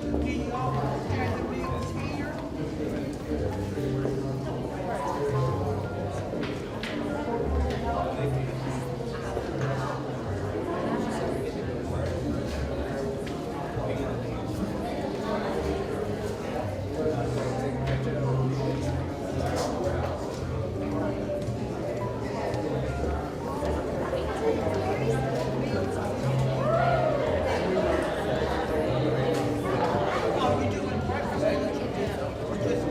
Do you all have the bills here? Oh, we doing breakfast or just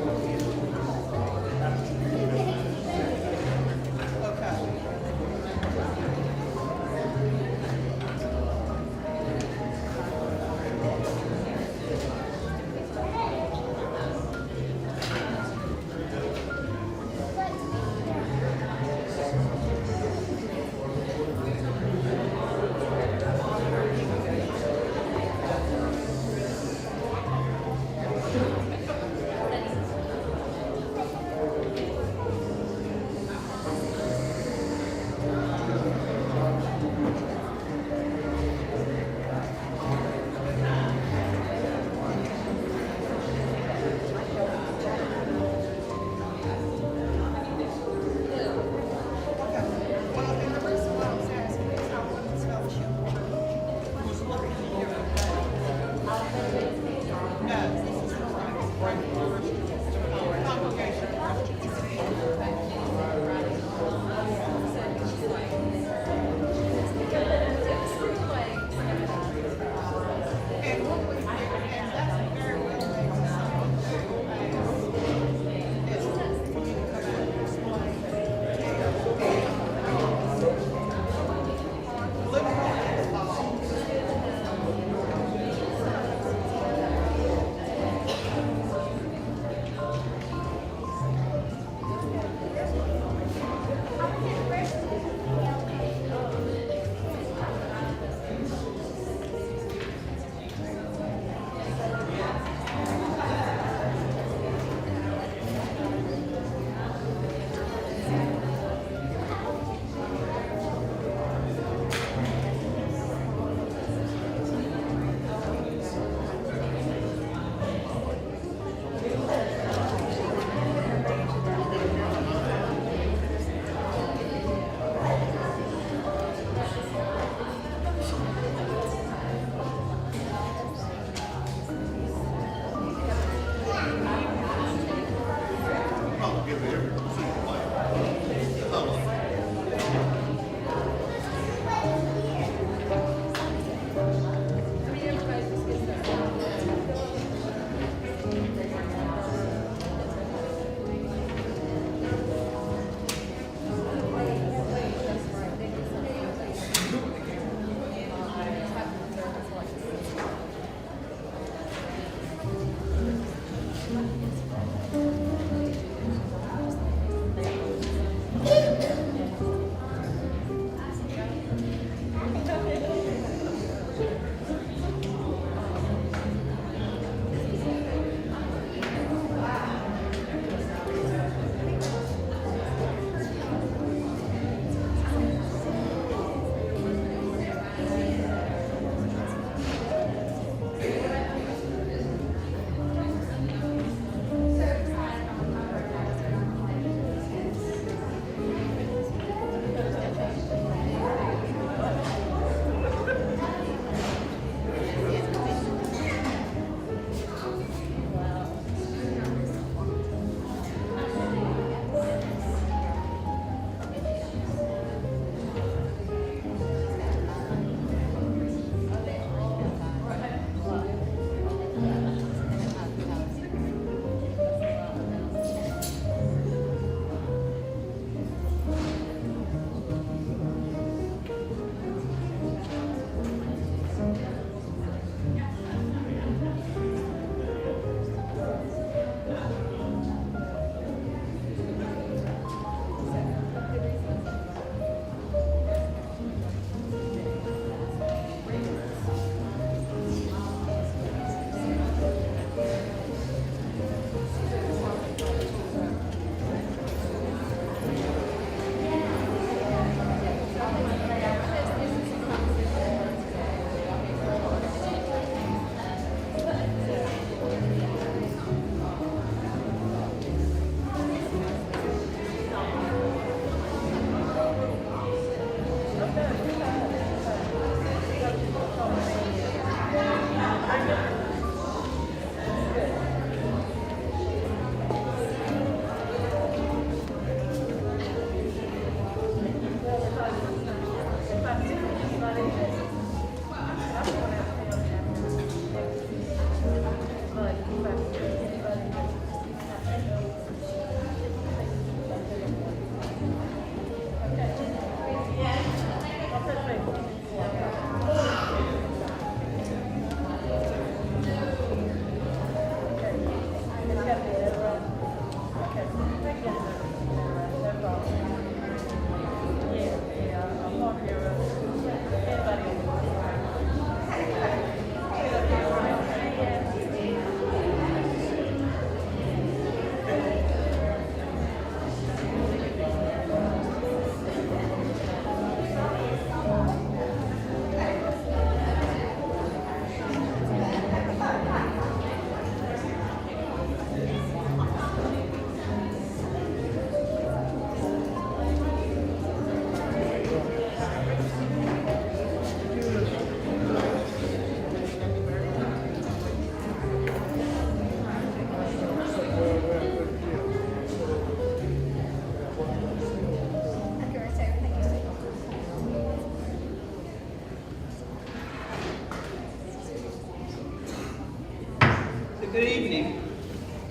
Good evening.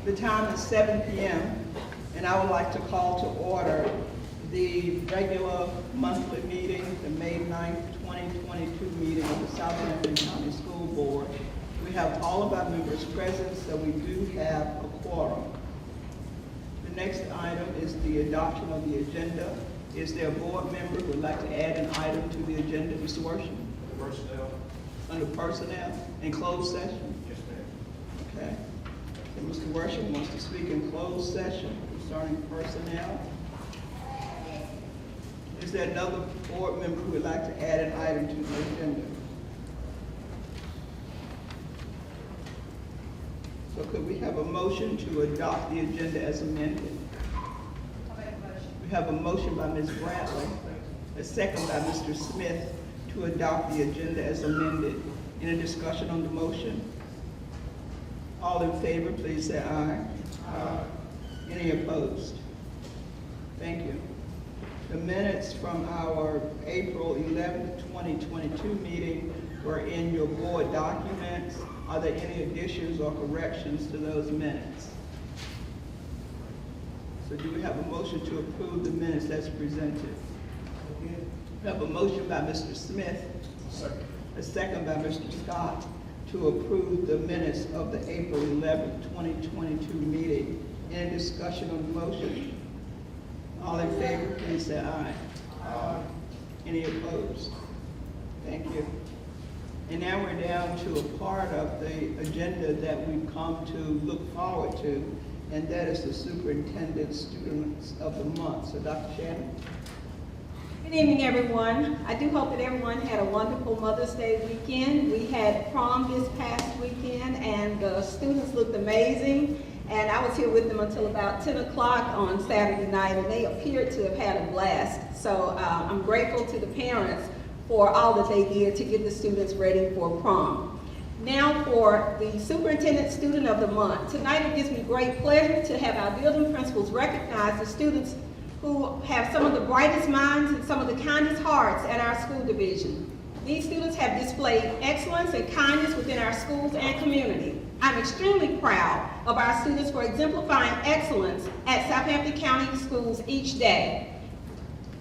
The time is 7 p.m. and I would like to call to order the regular monthly meeting, the May 9th, 2022 meeting of the Southampton County School Board. We have all of our members present, so we do have a quorum. The next item is the adoption of the agenda. Is there a board member who would like to add an item to the agenda, Mr. Worsham? Personnel. Under personnel, in closed session? Yes, ma'am. Okay. And Mr. Worsham wants to speak in closed session concerning personnel. Is there another board member who would like to add an item to the agenda? So could we have a motion to adopt the agenda as amended? We have a motion by Ms. Bradley, a second by Mr. Smith to adopt the agenda as amended. Any discussion on the motion? All in favor, please say aye. Aye. Any opposed? Thank you. The minutes from our April 11th, 2022 meeting were in your board documents. Are there any additions or corrections to those minutes? So do we have a motion to approve the minutes that's presented? We have a motion by Mr. Smith, a second by Mr. Scott, to approve the minutes of the April 11th, 2022 meeting. Any discussion on the motion? All in favor, please say aye. Aye. Any opposed? Thank you. And now we're down to a part of the agenda that we've come to look forward to, and that is the Superintendent Students of the Month. So Dr. Shannon. Good evening, everyone. I do hope that everyone had a wonderful Mother's Day weekend. We had prom this past weekend, and the students looked amazing. And I was here with them until about 10 o'clock on Saturday night, and they appeared to have had a blast. So I'm grateful to the parents for all that they did to get the students ready for prom. Now for the Superintendent Student of the Month. Tonight it gives me great pleasure to have our building principals recognize the students who have some of the brightest minds and some of the kindest hearts at our school division. These students have displayed excellence and kindness within our schools and community. I'm extremely proud of our students for exemplifying excellence at Southampton County schools each day.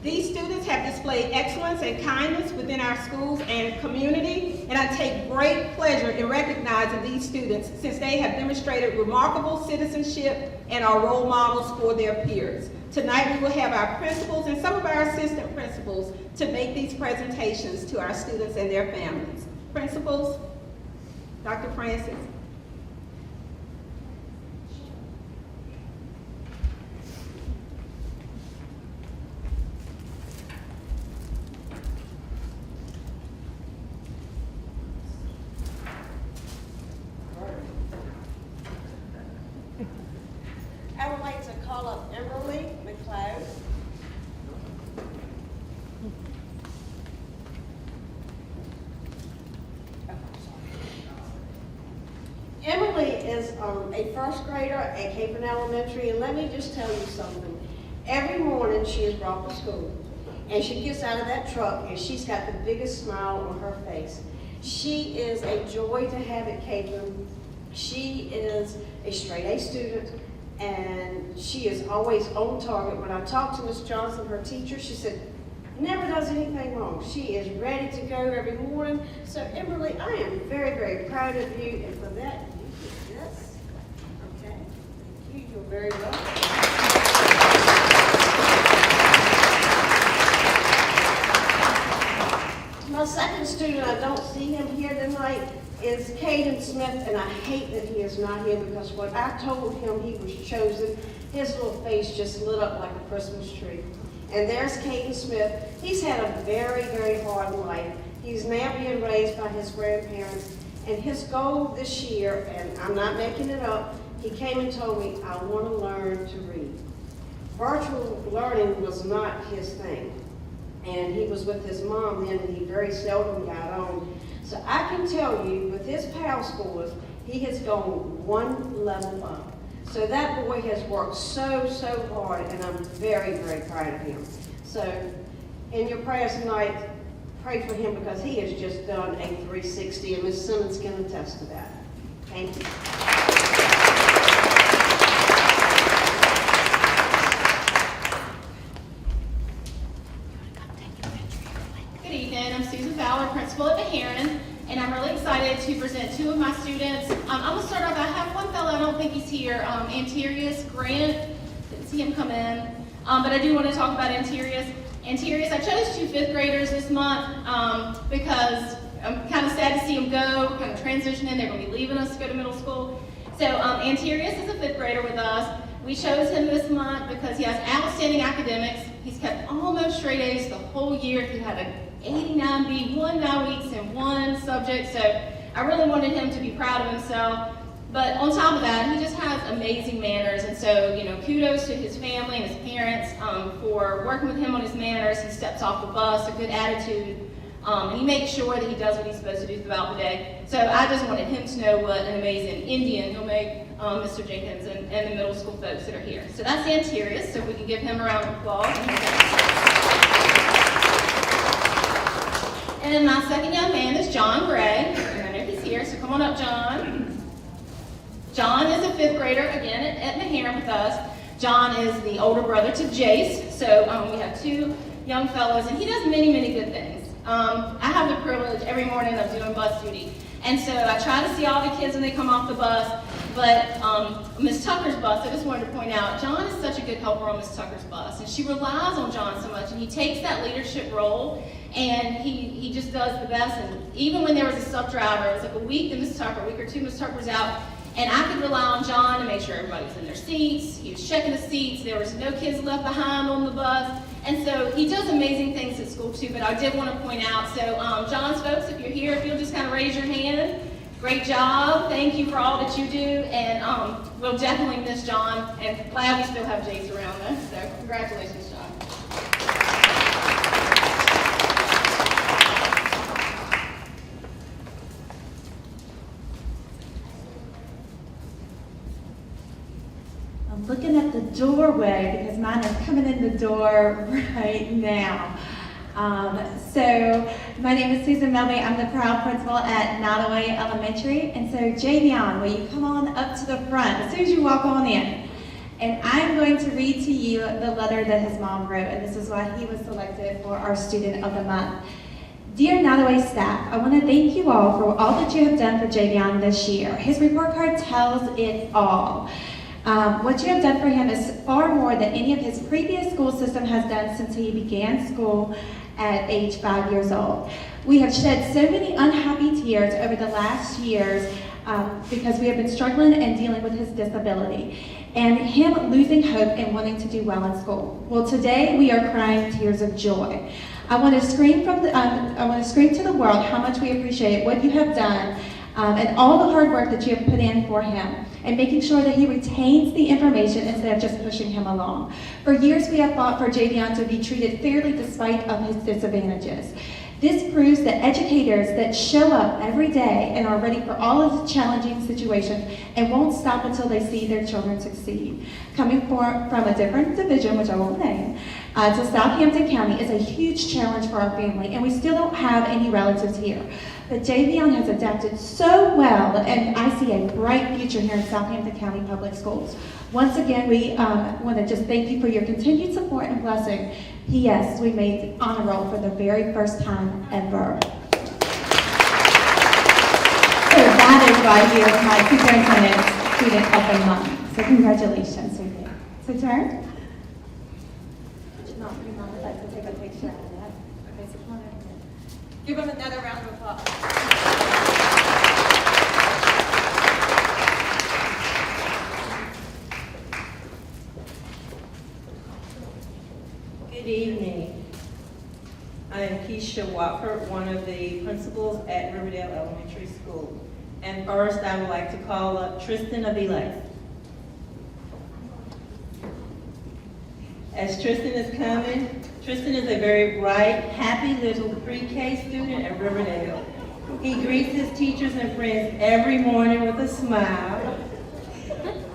These students have displayed excellence and kindness within our schools and community, and I take great pleasure in recognizing these students since they have demonstrated remarkable citizenship and are role models for their peers. Tonight we will have our principals and some of our assistant principals to make these presentations to our students and their families. Principals, Dr. Francis. I would like to call up Emily McLeod. Emily is a first grader at Campbell Elementary, and let me just tell you something. Every morning she is brought to school, and she gets out of that truck, and she's got the biggest smile on her face. She is a joy to have at Campbell. She is a straight A student, and she is always on target. When I talked to Miss Johnson, her teacher, she said, never does anything wrong. She is ready to go every morning. So, Emily, I am very, very proud of you, and for that, you get this. Okay? Thank you. You're very welcome. My second student, I don't see him here tonight, is Kaden Smith, and I hate that he is not here because when I told him he was chosen, his little face just lit up like a Christmas tree. And there's Kaden Smith. He's had a very, very hard life. He's now being raised by his grandparents, and his goal this year, and I'm not making it up, he came and told me, I want to learn to read. Virtual learning was not his thing. And he was with his mom then, and he very seldom got on. So I can tell you, with his PAL scores, he has gone one level up. So that boy has worked so, so hard, and I'm very, very proud of him. So in your prayers tonight, pray for him because he has just done a 360, and Ms. Simmons can attest to that. Thank you. to present two of my students. I'm going to start off, I have one fellow, I don't think he's here, Antirius Grant. Didn't see him come in, but I do want to talk about Antirius. Antirius, I chose 2 5th graders this month because I'm kind of sad to see them go, kind of transitioning. They're going to be leaving us to go to middle school. So Antirius is a 5th grader with us. We chose him this month because he has outstanding academics. He's kept almost straight A's the whole year. He had an 89B, 1 bye weeks in 1 subject. So I really wanted him to be proud of himself. But on top of that, he just has amazing manners. And so, you know, kudos to his family and his parents for working with him on his manners. He steps off the bus, a good attitude. And he makes sure that he does what he's supposed to do throughout the day. So I just wanted him to know what an amazing Indian he'll make, Mr. Jenkins and the middle school folks that are here. So that's Antirius, so if we can give him a round of applause. And my second young man is John Gray, and I know he's here, so come on up, John. John is a 5th grader, again, at Maharan with us. John is the older brother to Jace, so we have 2 young fellows, and he does many, many good things. I have the privilege every morning of doing bus duty, and so I try to see all the kids when they come off the bus, but Miss Tucker's bus, I just wanted to point out, John is such a good helper on Miss Tucker's bus, and she relies on John so much, and he takes that leadership role, and he just does the best. And even when there was a sub driver, it was like a week that Miss Tucker, a week or 2 Miss Tucker was out, and I could rely on John to make sure everybody was in their seats. He was checking the seats. There was no kids left behind on the bus. And so he does amazing things at school too, but I did want to point out, so John's folks, if you're here, if you'll just kind of raise your hand. Great job. Thank you for all that you do. And we'll definitely miss John, and glad we still have Jace around us. So congratulations, John. I'm looking at the doorway because mine are coming in the door right now. So my name is Susan Melby. I'm the proud principal at Nottoway Elementary. And so Javion, will you come on up to the front as soon as you walk on in? And I'm going to read to you the letter that his mom wrote, and this is why he was selected for our Student of the Month. Dear Nottoway staff, I want to thank you all for all that you have done for Javion this year. His report card tells it all. What you have done for him is far more than any of his previous school system has done since he began school at age 5 years old. We have shed so many unhappy tears over the last years because we have been struggling and dealing with his disability and him losing hope and wanting to do well in school. Well, today we are crying tears of joy. I want to scream to the world how much we appreciate what you have done and all the hard work that you have put in for him, and making sure that he retains the information instead of just pushing him along. For years we have fought for Javion to be treated fairly despite of his disadvantages. This proves that educators that show up every day and are ready for all of the challenging situations and won't stop until they see their children succeed. Coming from a different division, which I won't name, to Southampton County is a huge challenge for our family, and we still don't have any relatives here. But Javion has adapted so well, and I see a bright future here in Southampton County Public Schools. Once again, we want to just thank you for your continued support and blessing. P.S. We made honor roll for the very first time ever. So that is why he is my Superintendent Student of the Month. So congratulations, Susan. So turn. Your mom would like to take a picture of that. Okay, so come on over here. Give him another round of applause. Good evening. I am Keisha Watford, one of the principals at Riverdale Elementary School. And first, I would like to call up Tristan Aviles. As Tristan is coming, Tristan is a very bright, happy little pre-K student at Riverdale. He greets his teachers and friends every morning with a smile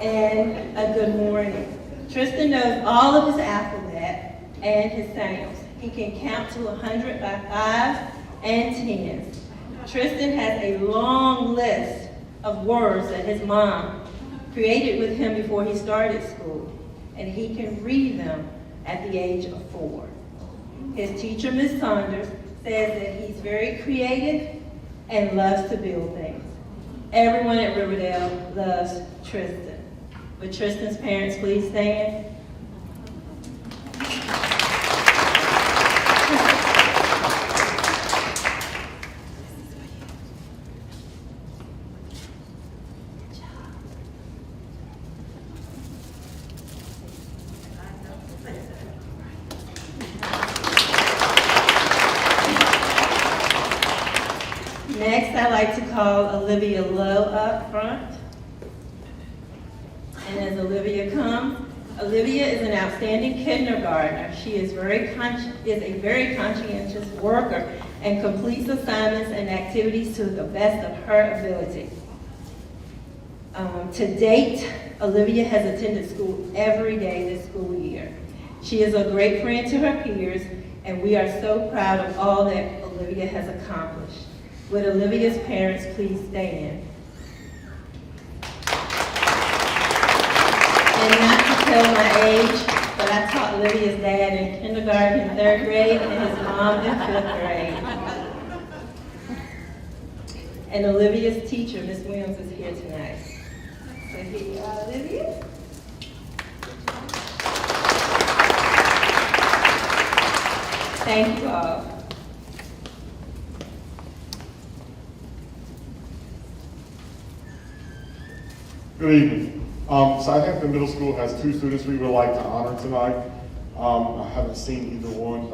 and a good morning. Tristan knows all of his alphabet and his sounds. He can count to 100 by 5s and 10s. Tristan has a long list of words that his mom created with him before he started school, and he can read them at the age of 4. His teacher, Ms. Saunders, says that he's very creative and loves to build things. Everyone at Riverdale loves Tristan. Would Tristan's parents please stand? Next, I'd like to call Olivia Lowe up front. And as Olivia comes, Olivia is an outstanding kindergartner. She is a very conscientious worker and completes assignments and activities to the best of her ability. To date, Olivia has attended school every day this school year. She is a great friend to her peers, and we are so proud of all that Olivia has accomplished. Would Olivia's parents please stand? And not to tell my age, but I taught Olivia's dad in kindergarten in 3rd grade and his mom in 5th grade. And Olivia's teacher, Miss Williams, is here tonight. So here you are, Olivia. Thank you all. Good evening. Southampton Middle School has 2 students we would like to honor tonight. I haven't seen either one,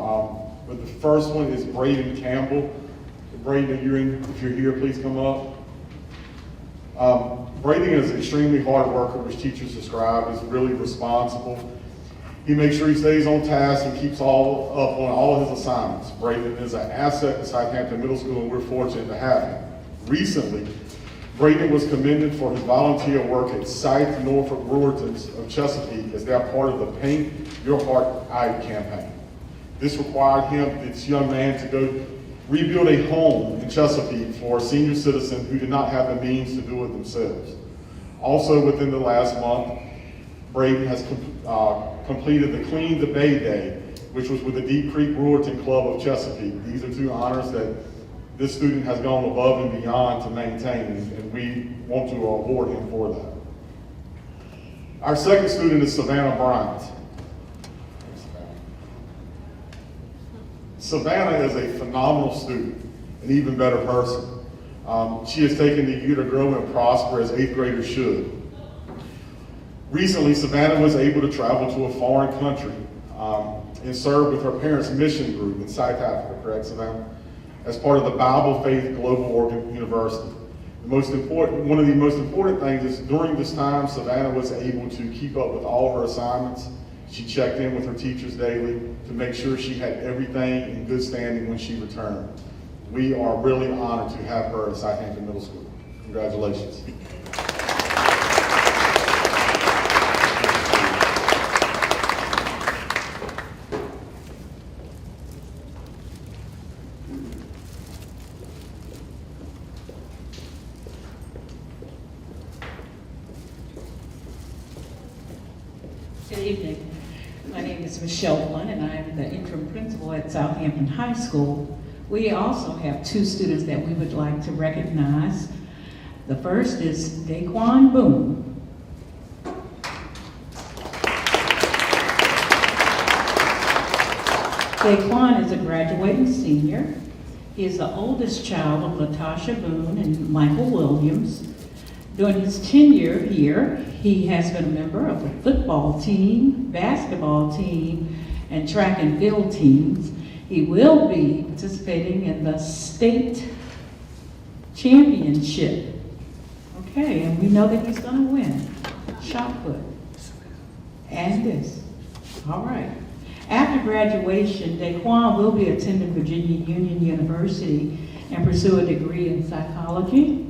but the first one is Braden Campbell. Braden, if you're here, please come up. Braden is an extremely hard worker, which teachers describe as really responsible. He makes sure he stays on task and keeps up on all of his assignments. Braden is an asset to Southampton Middle School, and we're fortunate to have him. Recently, Braden was commended for his volunteer work at Scythe Norfolk Brewertons of Chesapeake as they are part of the Paint Your Heart Eye campaign. This required this young man, to go rebuild a home in Chesapeake for a senior citizen who did not have the means to do it themselves. Also, within the last month, Braden has completed the Clean the Bay Day, which was with the Deep Creek Brewerton Club of Chesapeake. These are 2 honors that this student has gone above and beyond to maintain, and we want to award him for that. Our second student is Savannah Bryant. Savannah is a phenomenal student, an even better person. She has taken the year to grow and prosper as 8th graders should. Recently, Savannah was able to travel to a foreign country and serve with her parents' mission group in South Africa, correct, Savannah? As part of the Bible Faith Global University. One of the most important things is during this time, Savannah was able to keep up with all her assignments. She checked in with her teachers daily to make sure she had everything in good standing when she returned. We are really honored to have her at Southampton Middle School. Congratulations. Good evening. My name is Michelle Blunt, and I'm the interim principal at Southampton High School. We also have 2 students that we would like to recognize. The first is Daquan Boone. Daquan is a graduating senior. He is the oldest child of Latasha Boone and Michael Williams. During his tenure here, he has been a member of the football team, basketball team, and track and field teams. He will be participating in the state championship. Okay, and we know that he's going to win. Shot put. And this. All right. After graduation, Daquan will be attending Virginia Union University and pursue a degree in psychology.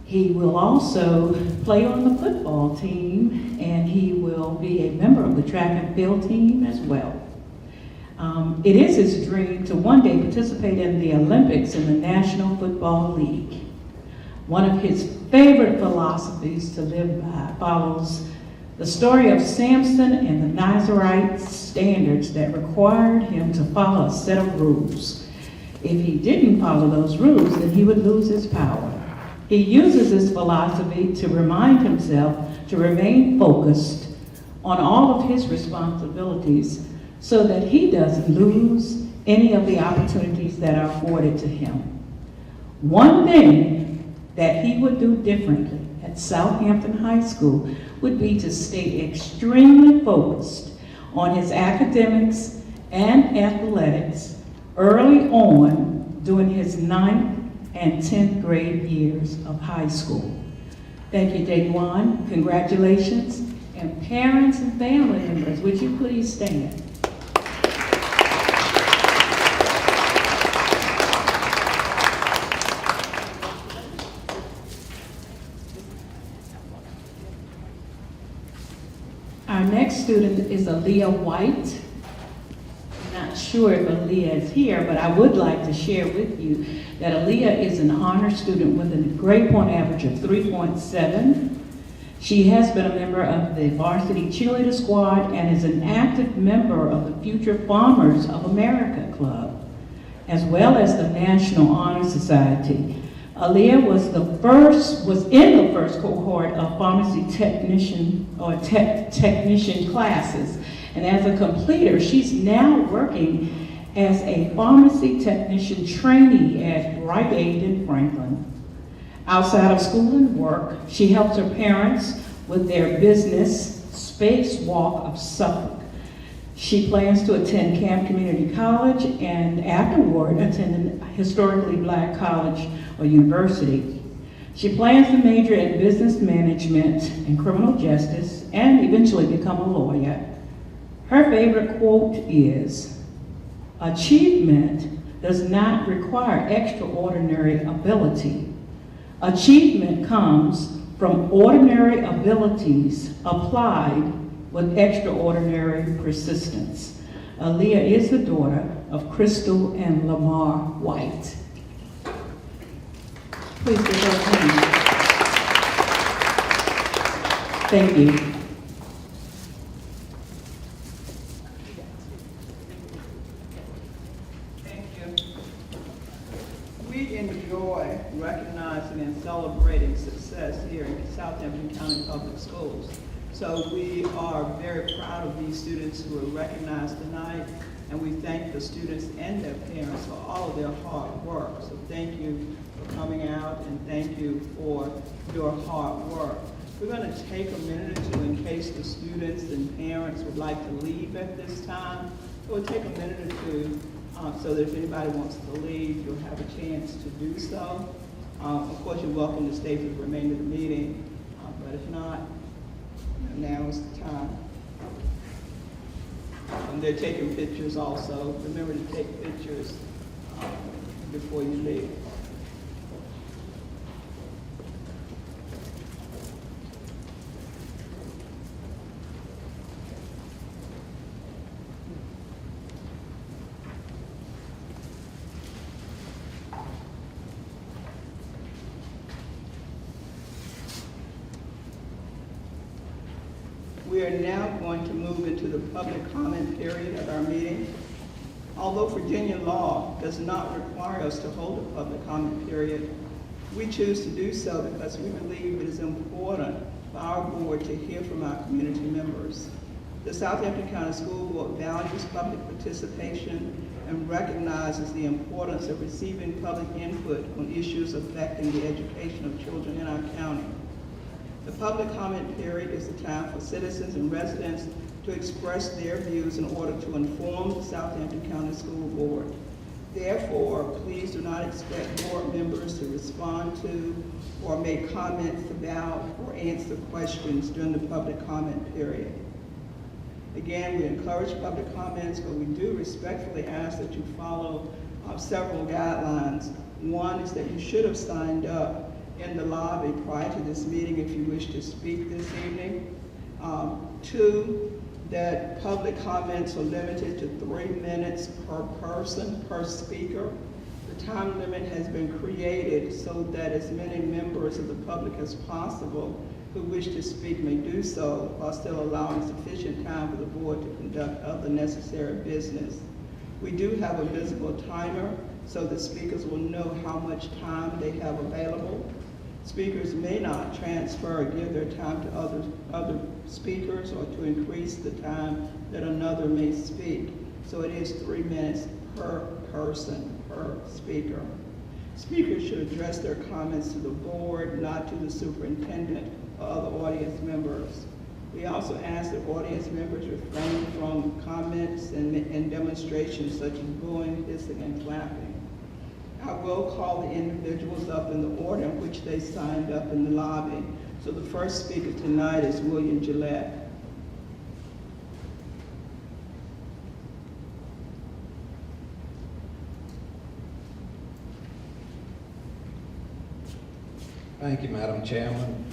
He will also play on the football team, and he will be a member of the track and field team as well. It is his dream to one day participate in the Olympics in the National Football League. One of his favorite philosophies to live by follows the story of Samson and the Nazarite standards that required him to follow a set of rules. If he didn't follow those rules, then he would lose his power. He uses this philosophy to remind himself to remain focused on all of his responsibilities so that he doesn't lose any of the opportunities that are afforded to him. One thing that he would do differently at Southampton High School would be to stay extremely focused on his academics and athletics early on during his 9th and 10th grade years of high school. Thank you, Daquan. Congratulations. And parents and family members, would you please stand? Our next student is Aaliyah White. I'm not sure if Aaliyah is here, but I would like to share with you that Aaliyah is an honor student with a grade point average of 3.7. She has been a member of the varsity cheerleader squad and is an active member of the Future Farmers of America Club, as well as the National Honor Society. Aaliyah was in the first cohort of pharmacy technician classes, and as a completer, she's now working as a pharmacy technician trainee at Rite Aid in Franklin. Outside of school and work, she helps her parents with their business, Space Walk of Suffolk. She plans to attend Camp Community College and afterward attend a historically black college or university. She plans to major in business management and criminal justice and eventually become a lawyer. Her favorite quote is, "Achievement does not require extraordinary ability. Achievement comes from ordinary abilities applied with extraordinary persistence." Aaliyah is the daughter of Crystal and Lamar White. Please give her a hand. Thank you. Thank you. We enjoy recognizing and celebrating success here in Southampton County Public Schools. So we are very proud of these students who are recognized tonight, and we thank the students and their parents for all of their hard work. So thank you for coming out, and thank you for your hard work. We're going to take a minute or two in case the students and parents would like to leave at this time. So we'll take a minute or two so that if anybody wants to leave, you'll have a chance to do so. Of course, you're welcome to stay for the remainder of the meeting, but if not, now is the time. And they're taking pictures also. Remember to take pictures before you leave. We are now going to move into the public comment period of our meeting. Although Virginia law does not require us to hold a public comment period, we choose to do so because we believe it is important for our board to hear from our community members. The Southampton County School Board values public participation and recognizes the importance of receiving public input on issues affecting the education of children in our county. The public comment period is the time for citizens and residents to express their views in order to inform the Southampton County School Board. Therefore, please do not expect board members to respond to or make comments about or answer questions during the public comment period. Again, we encourage public comments, but we do respectfully ask that you follow several guidelines. One is that you should have signed up in the lobby prior to this meeting if you wish to speak this evening. Two, that public comments are limited to 3 minutes per person, per speaker. The time limit has been created so that as many members of the public as possible who wish to speak may do so while still allowing sufficient time for the board to conduct other necessary business. We do have a visible timer so the speakers will know how much time they have available. Speakers may not transfer or give their time to other speakers or to increase the time that another may speak. So it is 3 minutes per person, per speaker. Speakers should address their comments to the board, not to the superintendent or other audience members. We also ask that audience members refrain from comments and demonstrations such as booing, hissing, and clapping. I will call the individuals up in the order in which they signed up in the lobby. So the first speaker tonight is William Gillette. Thank you, Madam Chairman,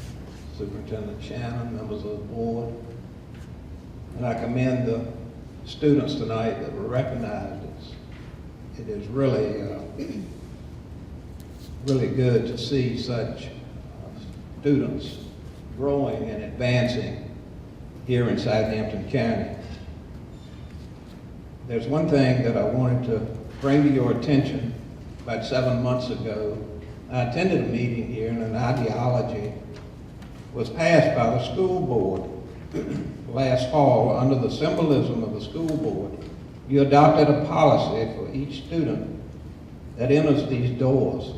Superintendent Shannon, members of the board. And I commend the students tonight that were recognized. It is really, really good to see such students growing and advancing here in Southampton County. There's one thing that I wanted to bring to your attention. About 7 months ago, I attended a meeting here and an ideology was passed by the school board last fall under the symbolism of the school board. You adopted a policy for each student that enters these doors.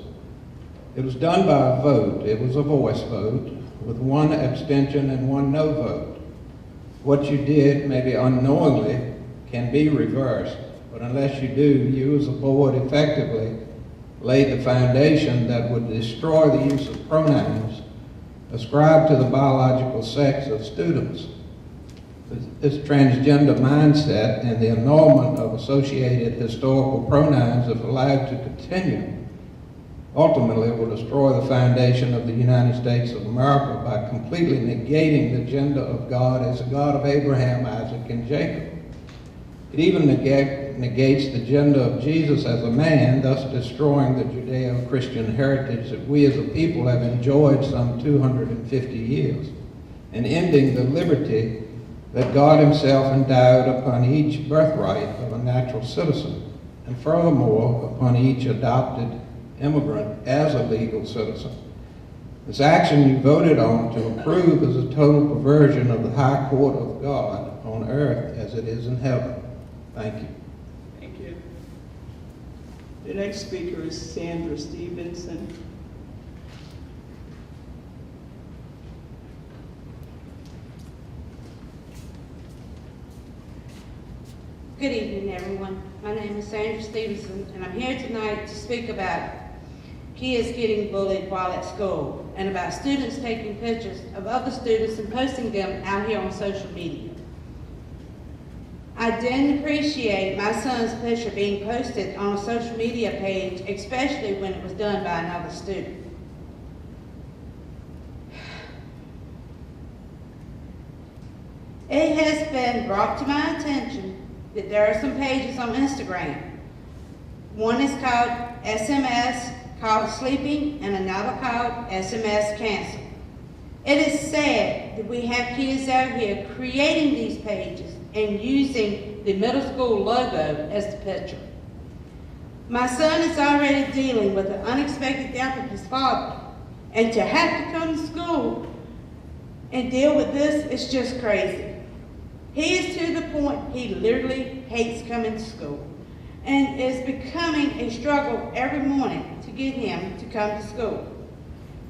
It was done by a vote. It was a voice vote with 1 abstention and 1 no vote. What you did, maybe unknowingly, can be reversed, but unless you do, you as a board effectively laid the foundation that would destroy the use of pronouns ascribed to the biological sex of students. This transgender mindset and the annulment of associated historical pronouns, if allowed to continue, ultimately will destroy the foundation of the United States of America by completely negating the gender of God as the God of Abraham, Isaac, and Jacob. It even negates the gender of Jesus as a man, thus destroying the Judeo-Christian heritage that we as a people have enjoyed some 250 years, and ending the liberty that God himself endowed upon each birthright of a natural citizen, and furthermore upon each adopted immigrant as a legal citizen. This action you voted on to approve is a total perversion of the high court of God on earth as it is in heaven. Thank you. Thank you. The next speaker is Sandra Stevenson. Good evening, everyone. My name is Sandra Stevenson, and I'm here tonight to speak about kids getting bullied while at school and about students taking pictures of other students and posting them out here on social media. I didn't appreciate my son's picture being posted on a social media page, especially when it was done by another student. It has been brought to my attention that there are some pages on Instagram. One is called SMS called Sleeping and another called SMS Cancel. It is sad that we have kids out here creating these pages and using the middle school logo as the picture. My son is already dealing with the unexpected death of his father, and to have to come to school and deal with this is just crazy. He is to the point he literally hates coming to school and is becoming a struggle every morning to get him to come to school.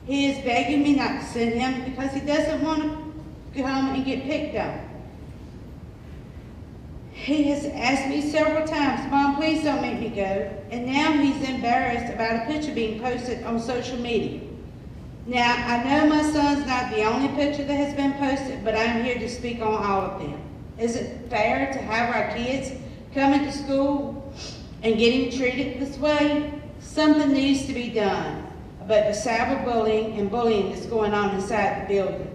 He is begging me not to send him because he doesn't want to come and get picked on. He has asked me several times, Mom, please don't make me go. And now he's embarrassed about a picture being posted on social media. Now, I know my son's not the only picture that has been posted, but I'm here to speak on all of them. Is it fair to have our kids coming to school and getting treated this way? Something needs to be done about the cyberbullying and bullying that's going on inside the building.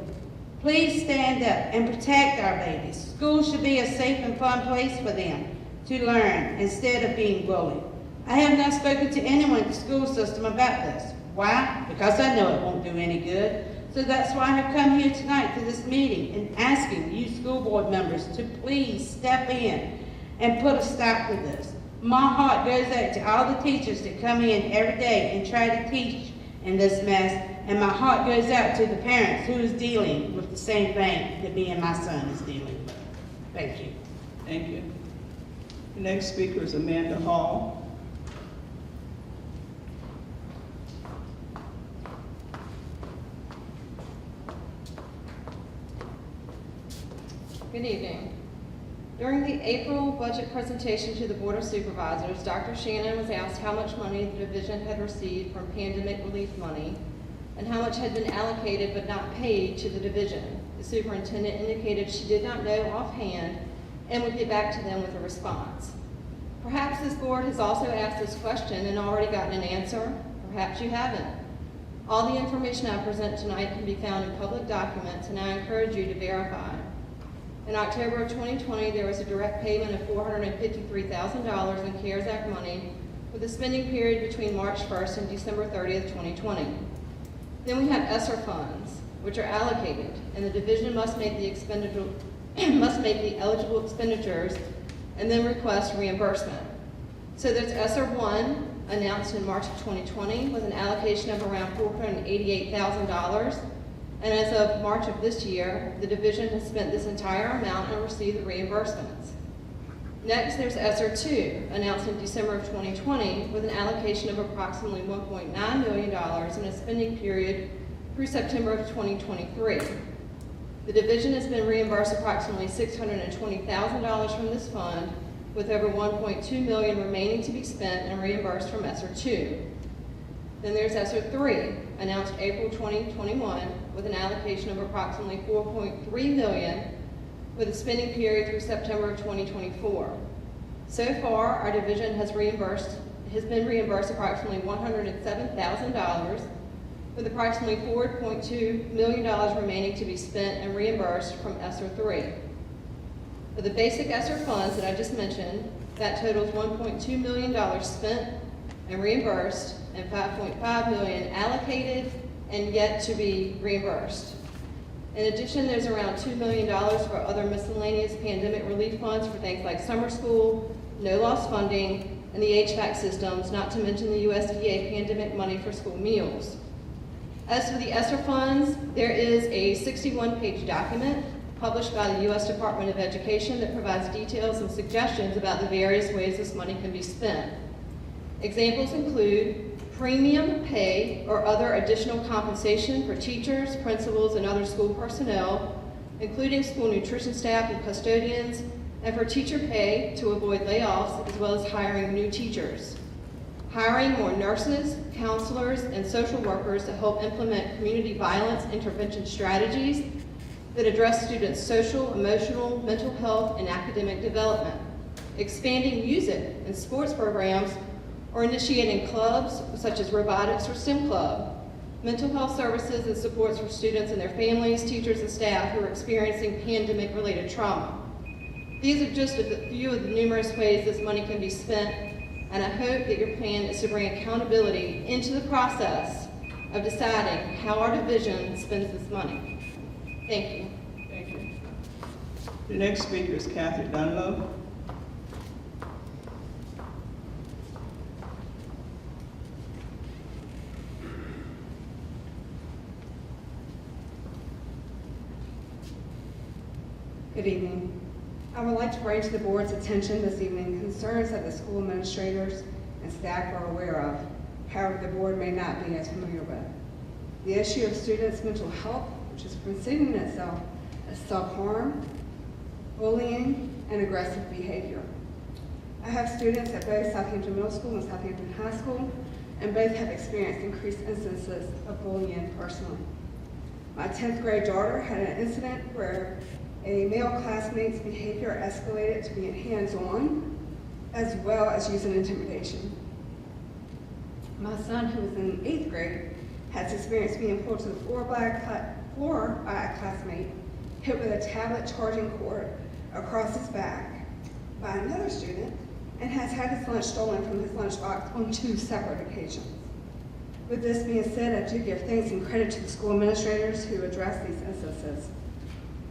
Please stand up and protect our babies. School should be a safe and fun place for them to learn instead of being bullied. I have not spoken to anyone in the school system about this. Why? Because I know it won't do any good. So that's why I have come here tonight to this meeting and asking you school board members to please step in and put a stop to this. My heart goes out to all the teachers that come in every day and try to teach in this mess, and my heart goes out to the parents who is dealing with the same thing that me and my son is dealing with. Thank you. Thank you. The next speaker is Amanda Hall. Good evening. During the April budget presentation to the Board of Supervisors, Dr. Shannon was asked how much money the division had received from pandemic relief money and how much had been allocated but not paid to the division. The superintendent indicated she did not know offhand and would get back to them with a response. Perhaps this board has also asked this question and already gotten an answer. Perhaps you haven't. All the information I present tonight can be found in public documents, and I encourage you to verify. In October of 2020, there was a direct payment of $453,000 in CARES Act money with a spending period between March 1st and December 30th, 2020. Then we have Esser Funds, which are allocated, and the division must make the eligible expenditures and then request reimbursement. So there's Esser 1, announced in March of 2020 with an allocation of around $488,000. And as of March of this year, the division has spent this entire amount and received the reimbursements. Next, there's Esser 2, announced in December of 2020 with an allocation of approximately $1.9 million in a spending period through September of 2023. The division has been reimbursed approximately $620,000 from this fund, with over $1.2 million remaining to be spent and reimbursed from Esser 2. Then there's Esser 3, announced April 2021, with an allocation of approximately $4.3 million, with a spending period through September of 2024. So far, our division has been reimbursed approximately $107,000, with approximately $4.2 million remaining to be spent and reimbursed from Esser 3. For the basic Esser funds that I just mentioned, that totals $1.2 million spent and reimbursed, and $5.5 million allocated and yet to be reimbursed. In addition, there's around $2 million for other miscellaneous pandemic relief funds for things like summer school, no-loss funding, and the HVAC systems, not to mention the USDA pandemic money for school meals. As for the Esser funds, there is a 61-page document published by the U.S. Department of Education that provides details and suggestions about the various ways this money can be spent. Examples include premium pay or other additional compensation for teachers, principals, and other school personnel, including school nutrition staff and custodians, and for teacher pay to avoid layoffs, as well as hiring new teachers. Hiring more nurses, counselors, and social workers to help implement community violence intervention strategies that address students' social, emotional, mental health, and academic development. Expanding music and sports programs or initiating clubs such as robotics or STEM Club, mental health services and supports for students and their families, teachers, and staff who are experiencing pandemic-related trauma. These are just a few of the numerous ways this money can be spent, and I hope that your plan is to bring accountability into the process of deciding how our division spends this money. Thank you. Thank you. The next speaker is Kathy Dunlop. Good evening. I would like to bring to the board's attention this evening concerns that the school administrators and staff are aware of, however the board may not be as familiar with. The issue of students' mental health, which is presenting itself as self-harm, bullying, and aggressive behavior. I have students at both Southampton Middle School and Southampton High School, and both have experienced increased instances of bullying personally. My 10th grade daughter had an incident where a male classmate's behavior escalated to being hands-on, as well as using intimidation. My son, who was in 8th grade, has experienced being pulled to the floor by a classmate, hit with a tablet charging cord across his back by another student, and has had his lunch stolen from his lunchbox on 2 separate occasions. With this being said, I do give thanks and credit to the school administrators who address these instances.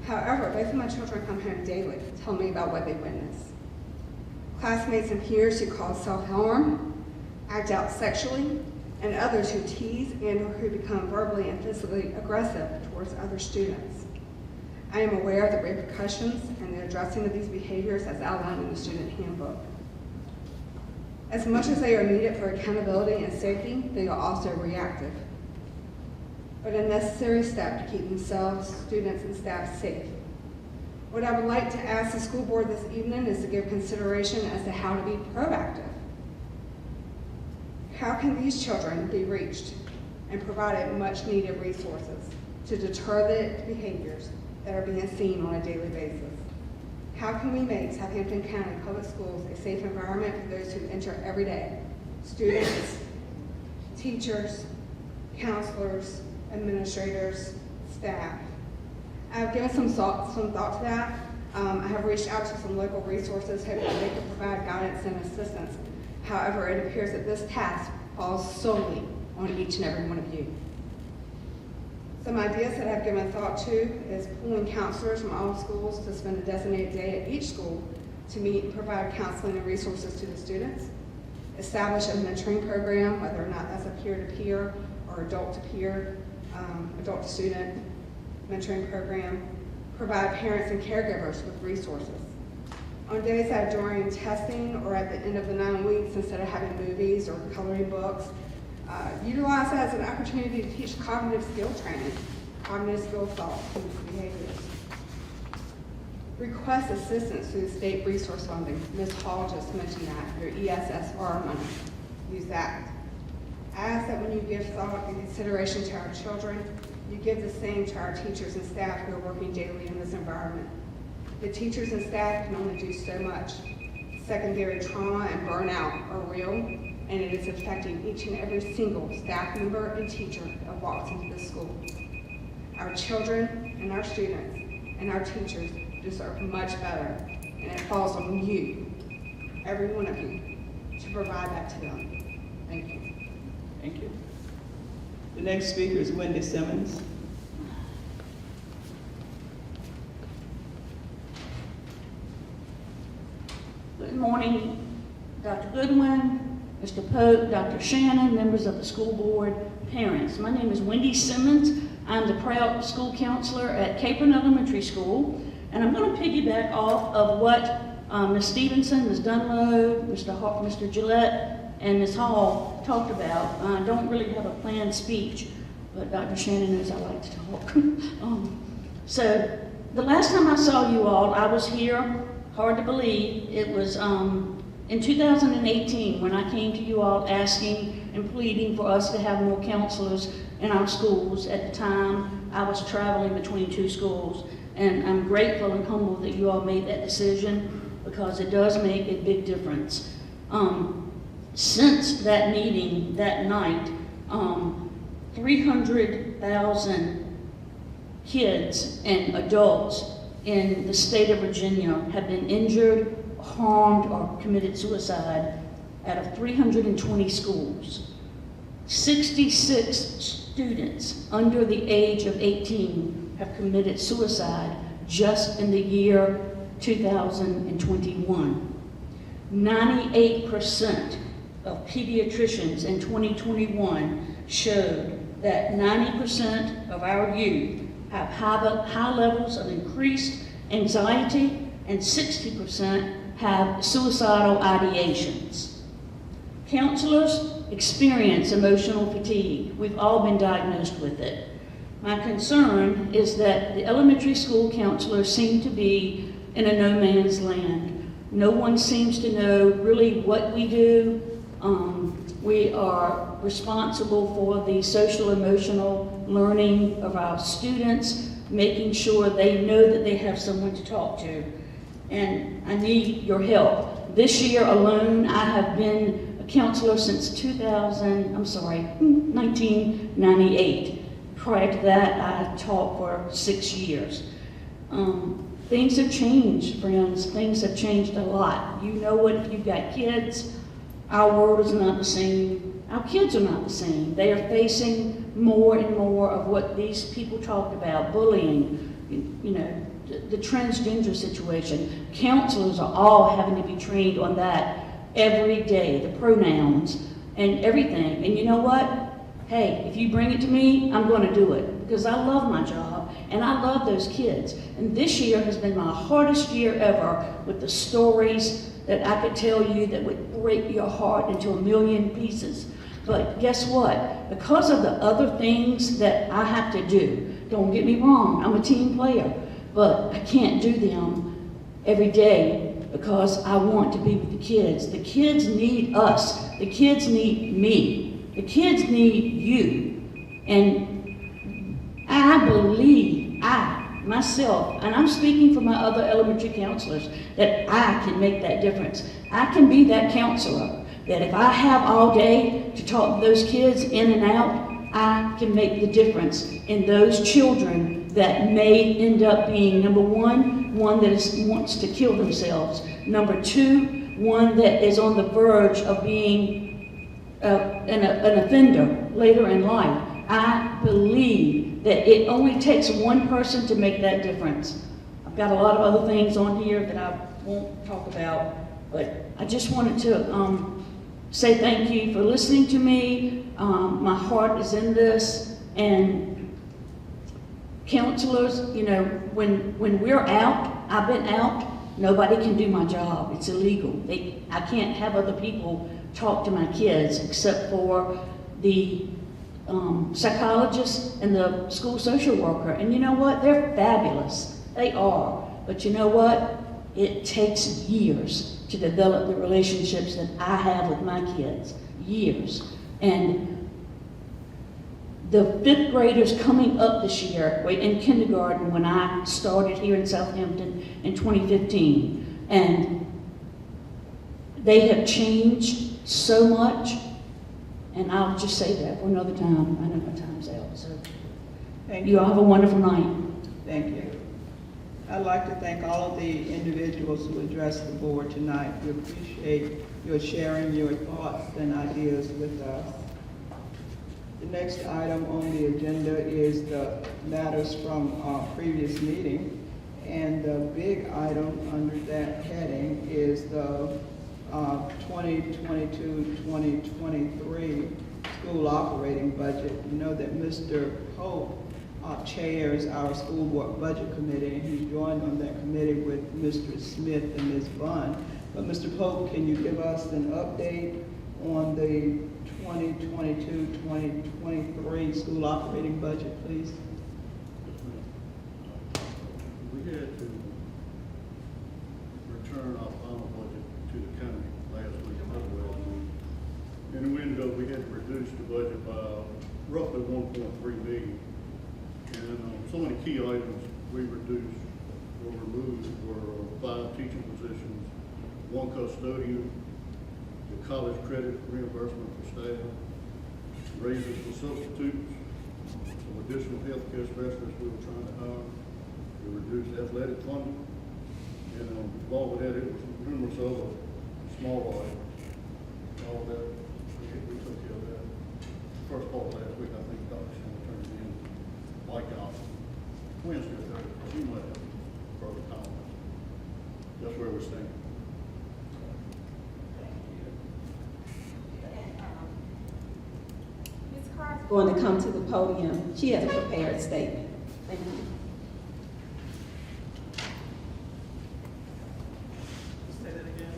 However, both of my children come home daily to tell me about what they witness. Classmates and peers who cause self-harm, act out sexually, and others who tease and or who become verbally and physically aggressive towards other students. I am aware of the repercussions and the addressing of these behaviors as outlined in the student handbook. As much as they are needed for accountability and safety, they are also reactive, but a necessary step to keep themselves, students, and staff safe. What I would like to ask the school board this evening is to give consideration as to how to be proactive. How can these children be reached and provided much needed resources to deter the behaviors that are being seen on a daily basis? How can we make Southampton County Public Schools a safe environment for those who enter every day? Students, teachers, counselors, administrators, staff. I've given some thought to that. I have reached out to some local resources hoping that they can provide guidance and assistance. However, it appears that this task falls solely on each and every one of you. Some ideas that I've given thought to is pulling counselors from all schools to spend a designated day at each school to meet and provide counseling and resources to the students. Establish a mentoring program, whether or not that's a peer-to-peer or adult-to-peer, adult-to-student mentoring program. Provide parents and caregivers with resources. On days that during testing or at the end of the 9 weeks, instead of having movies or coloring books, utilize that as an opportunity to teach cognitive skill training, cognitive skill thought and behaviors. Request assistance through the state resource funding. Ms. Hall just mentioned that, your ESSR money. Use that. Ask that when you give thought and consideration to our children, you give the same to our teachers and staff who are working daily in this environment. The teachers and staff can only do so much. Secondary trauma and burnout are real, and it is affecting each and every single staff member and teacher that walks into this school. Our children and our students and our teachers deserve much better, and it falls on you, every one of you, to provide that to them. Thank you. Thank you. The next speaker is Wendy Simmons. Good morning, Dr. Goodwin, Mr. Pope, Dr. Shannon, members of the school board, parents. My name is Wendy Simmons. I'm the proud school counselor at Capron Elementary School, and I'm going to piggyback off of what Ms. Stevenson, Ms. Dunlow, Mr. Gillette, and Ms. Hall talked about. I don't really have a planned speech, but Dr. Shannon knows I like to talk. So the last time I saw you all, I was here, hard to believe, it was in 2018 when I came to you all asking and pleading for us to have more counselors in our schools. At the time, I was traveling between 2 schools, and I'm grateful and humbled that you all made that decision because it does make a big difference. Since that meeting that night, 300,000 kids and adults in the state of Virginia have been injured, harmed, or committed suicide out of 320 schools. 66 students under the age of 18 have committed suicide just in the year 2021. 98% of pediatricians in 2021 showed that 90% of our youth have high levels of increased anxiety, and 60% have suicidal ideations. Counselors experience emotional fatigue. We've all been diagnosed with it. My concern is that the elementary school counselors seem to be in a no man's land. No one seems to know really what we do. We are responsible for the social emotional learning of our students, making sure they know that they have someone to talk to. And I need your help. This year alone, I have been a counselor since 1998. Prior to that, I taught for 6 years. Things have changed, friends. Things have changed a lot. You know what, if you've got kids, our world is not the same. Our kids are not the same. They are facing more and more of what these people talked about, bullying, you know, the transgender situation. Counselors are all having to be trained on that every day, the pronouns. and everything. And you know what? Hey, if you bring it to me, I'm going to do it because I love my job and I love those kids. And this year has been my hardest year ever with the stories that I could tell you that would break your heart into a million pieces. But guess what? Because of the other things that I have to do, don't get me wrong, I'm a team player, but I can't do them every day because I want to be with the kids. The kids need us. The kids need me. The kids need you. And I believe, myself, and I'm speaking for my other elementary counselors, that I can make that difference. I can be that counselor, that if I have all day to talk to those kids in and out, I can make the difference in those children that may end up being, number one that wants to kill themselves, number two, one that is on the verge of being an offender later in life. I believe that it only takes one person to make that difference. I've got a lot of other things on here that I won't talk about, but I just wanted to say thank you for listening to me. My heart is in this, and counselors, you know, when we're out, I've been out, nobody can do my job. It's illegal. I can't have other people talk to my kids except for the psychologist and the school social worker. And you know what? They're fabulous. They are. But you know what? It takes years to develop the relationships that I have with my kids. Years. And the 5th graders coming up this year, in kindergarten when I started here in Southampton in 2015. And they have changed so much, and I'll just say that for another time. I know my time's out, so Thank you all have a wonderful night. Thank you. I'd like to thank all of the individuals who addressed the board tonight. We appreciate your sharing your thoughts and ideas with us. The next item on the agenda is the matters from our previous meeting, and the big item under that heading is the 2022-2023 school operating budget. You know that Mr. Pope chairs our school board budget committee, and he's joined on that committee with Mr. Smith and Ms. Bunn. But Mr. Pope, can you give us an update on the 2022-2023 school operating budget, please? We had to return our final budget to the county last week. And we ended up, we had to reduce the budget by roughly 1.3 million. And so many key items we reduced or removed were 5 teaching positions, 1 custodian, the college credit reimbursement for staff, raises for substitutes, some additional healthcare specialists we were trying to hire. We reduced athletic funding, and along with that, it was numerous other small items. All that, we took care of that. First part of last week, I think Dr. Shannon turned it in, like Wednesday or Thursday. She might have further comments. That's where we're standing. Ms. Carr's going to come to the podium. She has a prepared statement. Thank you. Say that again.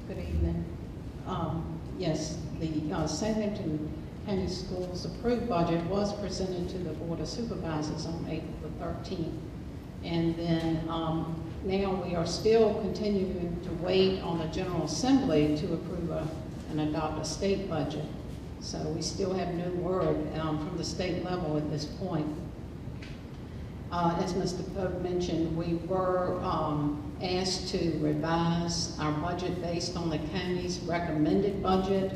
Good evening. Yes, the Southampton County Schools approved budget was presented to the Board of Supervisors on April the 13th. And then now we are still continuing to wait on the General Assembly to approve and adopt a state budget. So we still have no word from the state level at this point. As Mr. Pope mentioned, we were asked to revise our budget based on the county's recommended budget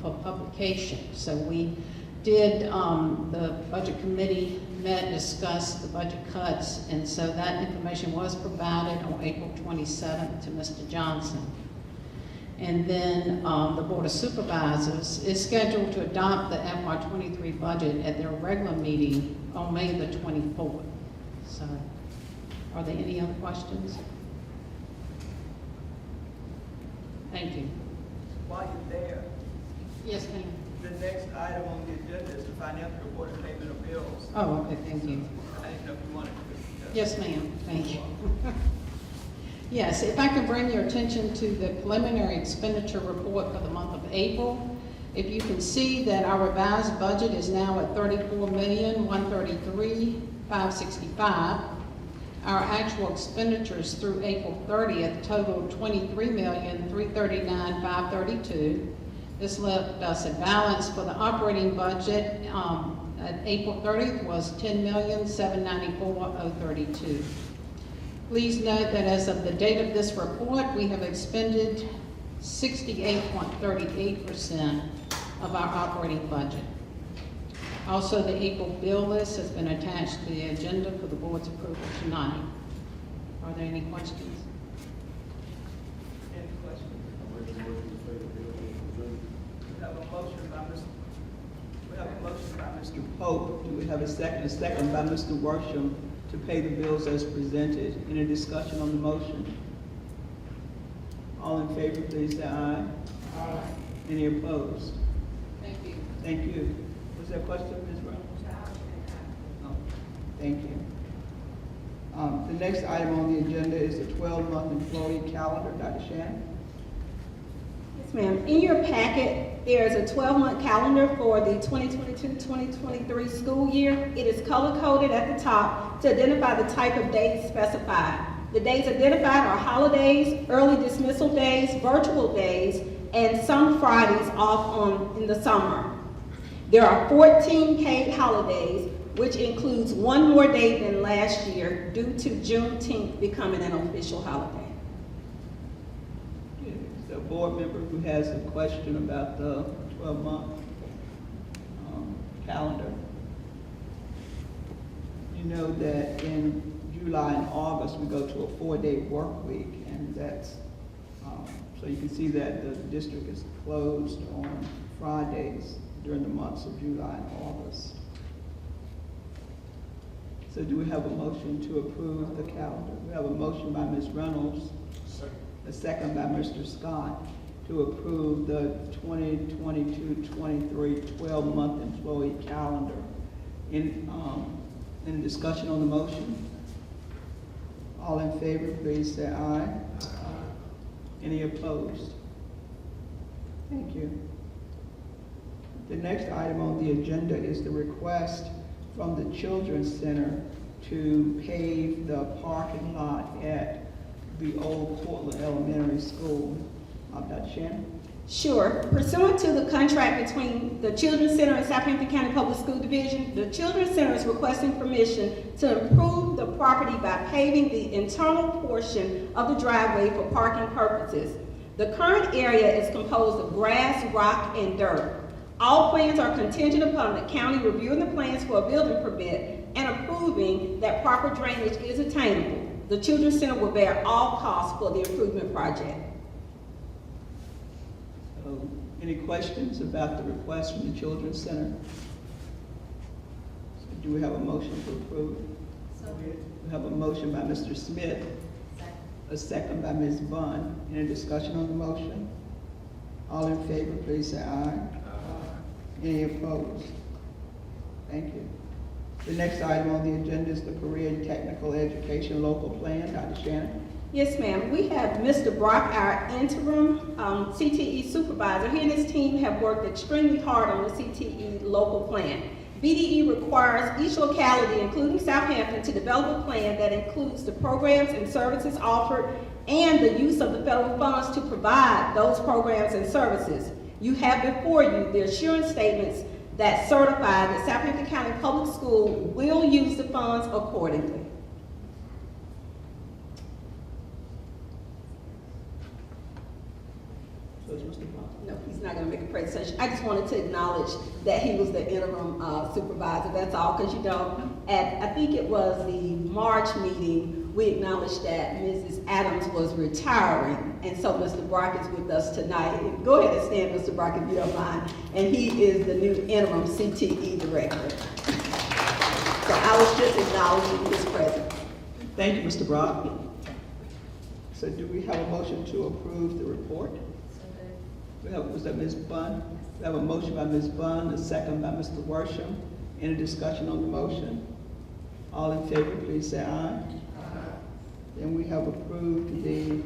for publication. So we did, the budget committee met, discussed the budget cuts, and so that information was provided on April 27th to Mr. Johnson. And then the Board of Supervisors is scheduled to adopt the FY23 budget at their regular meeting on May the 24th. So, are there any other questions? Thank you. While you're there, Yes, ma'am. the next item on the agenda is the financial report and payment of bills. Oh, okay, thank you. I didn't know if you wanted to discuss. Yes, ma'am, thank you. Yes, if I could bring your attention to the preliminary expenditure report for the month of April. If you can see that our revised budget is now at $34,133,565. Our actual expenditures through April 30th totaled $23,339,532. This left us a balance for the operating budget at April 30th was $10,794,032. Please note that as of the date of this report, we have expended 68.38% of our operating budget. Also, the April bill list has been attached to the agenda for the board's approval tonight. Are there any questions? Any questions? I make a motion to pay the bills as presented. We have a motion by Mr. Pope. Do we have a second? A second by Mr. Worsham to pay the bills as presented. Any discussion on the motion? All in favor, please say aye. Aye. Any opposed? Thank you. Thank you. Was there a question, Ms. Brown? No. Thank you. The next item on the agenda is the 12-month employee calendar. Dr. Shannon? Yes, ma'am. In your packet, there is a 12-month calendar for the 2022-2023 school year. It is color-coded at the top to identify the type of days specified. The days identified are holidays, early dismissal days, virtual days, and some Fridays off in the summer. There are 14 paid holidays, which includes one more day than last year due to Juneteenth becoming an official holiday. Is there a board member who has a question about the 12-month calendar? You know that in July and August, we go to a 4-day work week, and that's, so you can see that the district is closed on Fridays during the months of July and August. So do we have a motion to approve the calendar? We have a motion by Ms. Reynolds, a second by Mr. Scott, to approve the 2022-23 12-month employee calendar. In discussion on the motion? All in favor, please say aye. Any opposed? Thank you. The next item on the agenda is the request from the Children's Center to pave the parking lot at the old Cortland Elementary School. Dr. Shannon? Sure. Pursuant to the contract between the Children's Center and Southampton County Public School Division, the Children's Center is requesting permission to improve the property by paving the internal portion of the driveway for parking purposes. The current area is composed of grass, rock, and dirt. All plans are contingent upon the county reviewing the plans for a building permit and approving that proper drainage is attainable. The Children's Center will bear all costs for the improvement project. Any questions about the request from the Children's Center? So do we have a motion to approve? We have a motion by Mr. Smith, a second by Ms. Bunn. Any discussion on the motion? All in favor, please say aye. Any opposed? Thank you. The next item on the agenda is the Career and Technical Education Local Plan. Dr. Shannon? Yes, ma'am. We have Mr. Brock, our interim CTE supervisor. He and his team have worked extremely hard on the CTE local plan. BDE requires each locality, including Southampton, to develop a plan that includes the programs and services offered and the use of the federal funds to provide those programs and services. You have before you the assurance statements that certify that Southampton County Public School will use the funds accordingly. So Does Mr. Brown? No, he's not gonna make a presentation. I just wanted to acknowledge that he was the interim supervisor, that's all, because at, I think it was the March meeting, we acknowledged that Mrs. Adams was retiring, and so Mr. Brock is with us tonight. Go ahead and stand, Mr. Brock, if you don't mind. And he is the new interim CTE director. So I was just acknowledging his presence. Thank you, Mr. Brock. So do we have a motion to approve the report? Was that Ms. Bunn? We have a motion by Ms. Bunn, a second by Mr. Worsham. Any discussion on the motion? All in favor, please say aye. Then we have approved the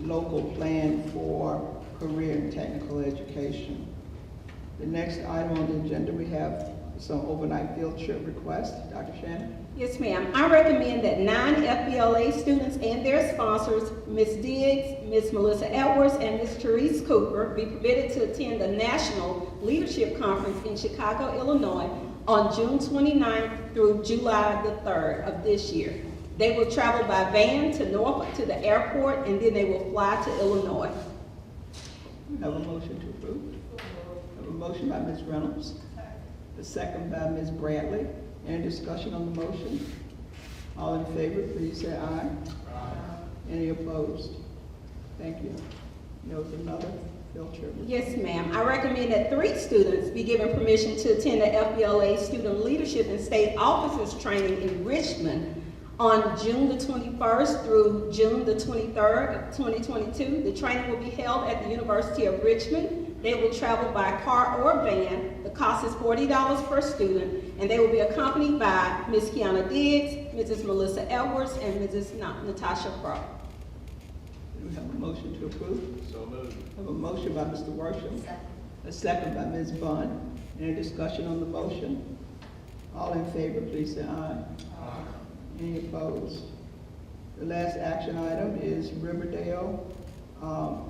local plan for career and technical education. The next item on the agenda, we have some overnight field trip requests. Dr. Shannon? Yes, ma'am. I recommend that 9 FBLA students and their sponsors, Ms. Diggs, Ms. Melissa Edwards, and Ms. Therese Cooper, be permitted to attend the National Leadership Conference in Chicago, Illinois, on June 29th through July the 3rd of this year. They will travel by van to Norfolk to the airport, and then they will fly to Illinois. Have a motion to approve. Have a motion by Ms. Reynolds, a second by Ms. Bradley. Any discussion on the motion? All in favor, please say aye. Aye. Any opposed? Thank you. There was another field trip. Yes, ma'am. I recommend that 3 students be given permission to attend the FBLA Student Leadership and State Officers Training in Richmond on June the 21st through June the 23rd of 2022. The training will be held at the University of Richmond. They will travel by car or van. The cost is $40 per student, and they will be accompanied by Ms. Kiana Diggs, Mrs. Melissa Edwards, and Mrs. Natasha Crow. Do we have a motion to approve? So moved. I have a motion by Mr. Worsham, a second by Ms. Bunn. Any discussion on the motion? All in favor, please say aye. Aye. Any opposed? The last action item is Riverdale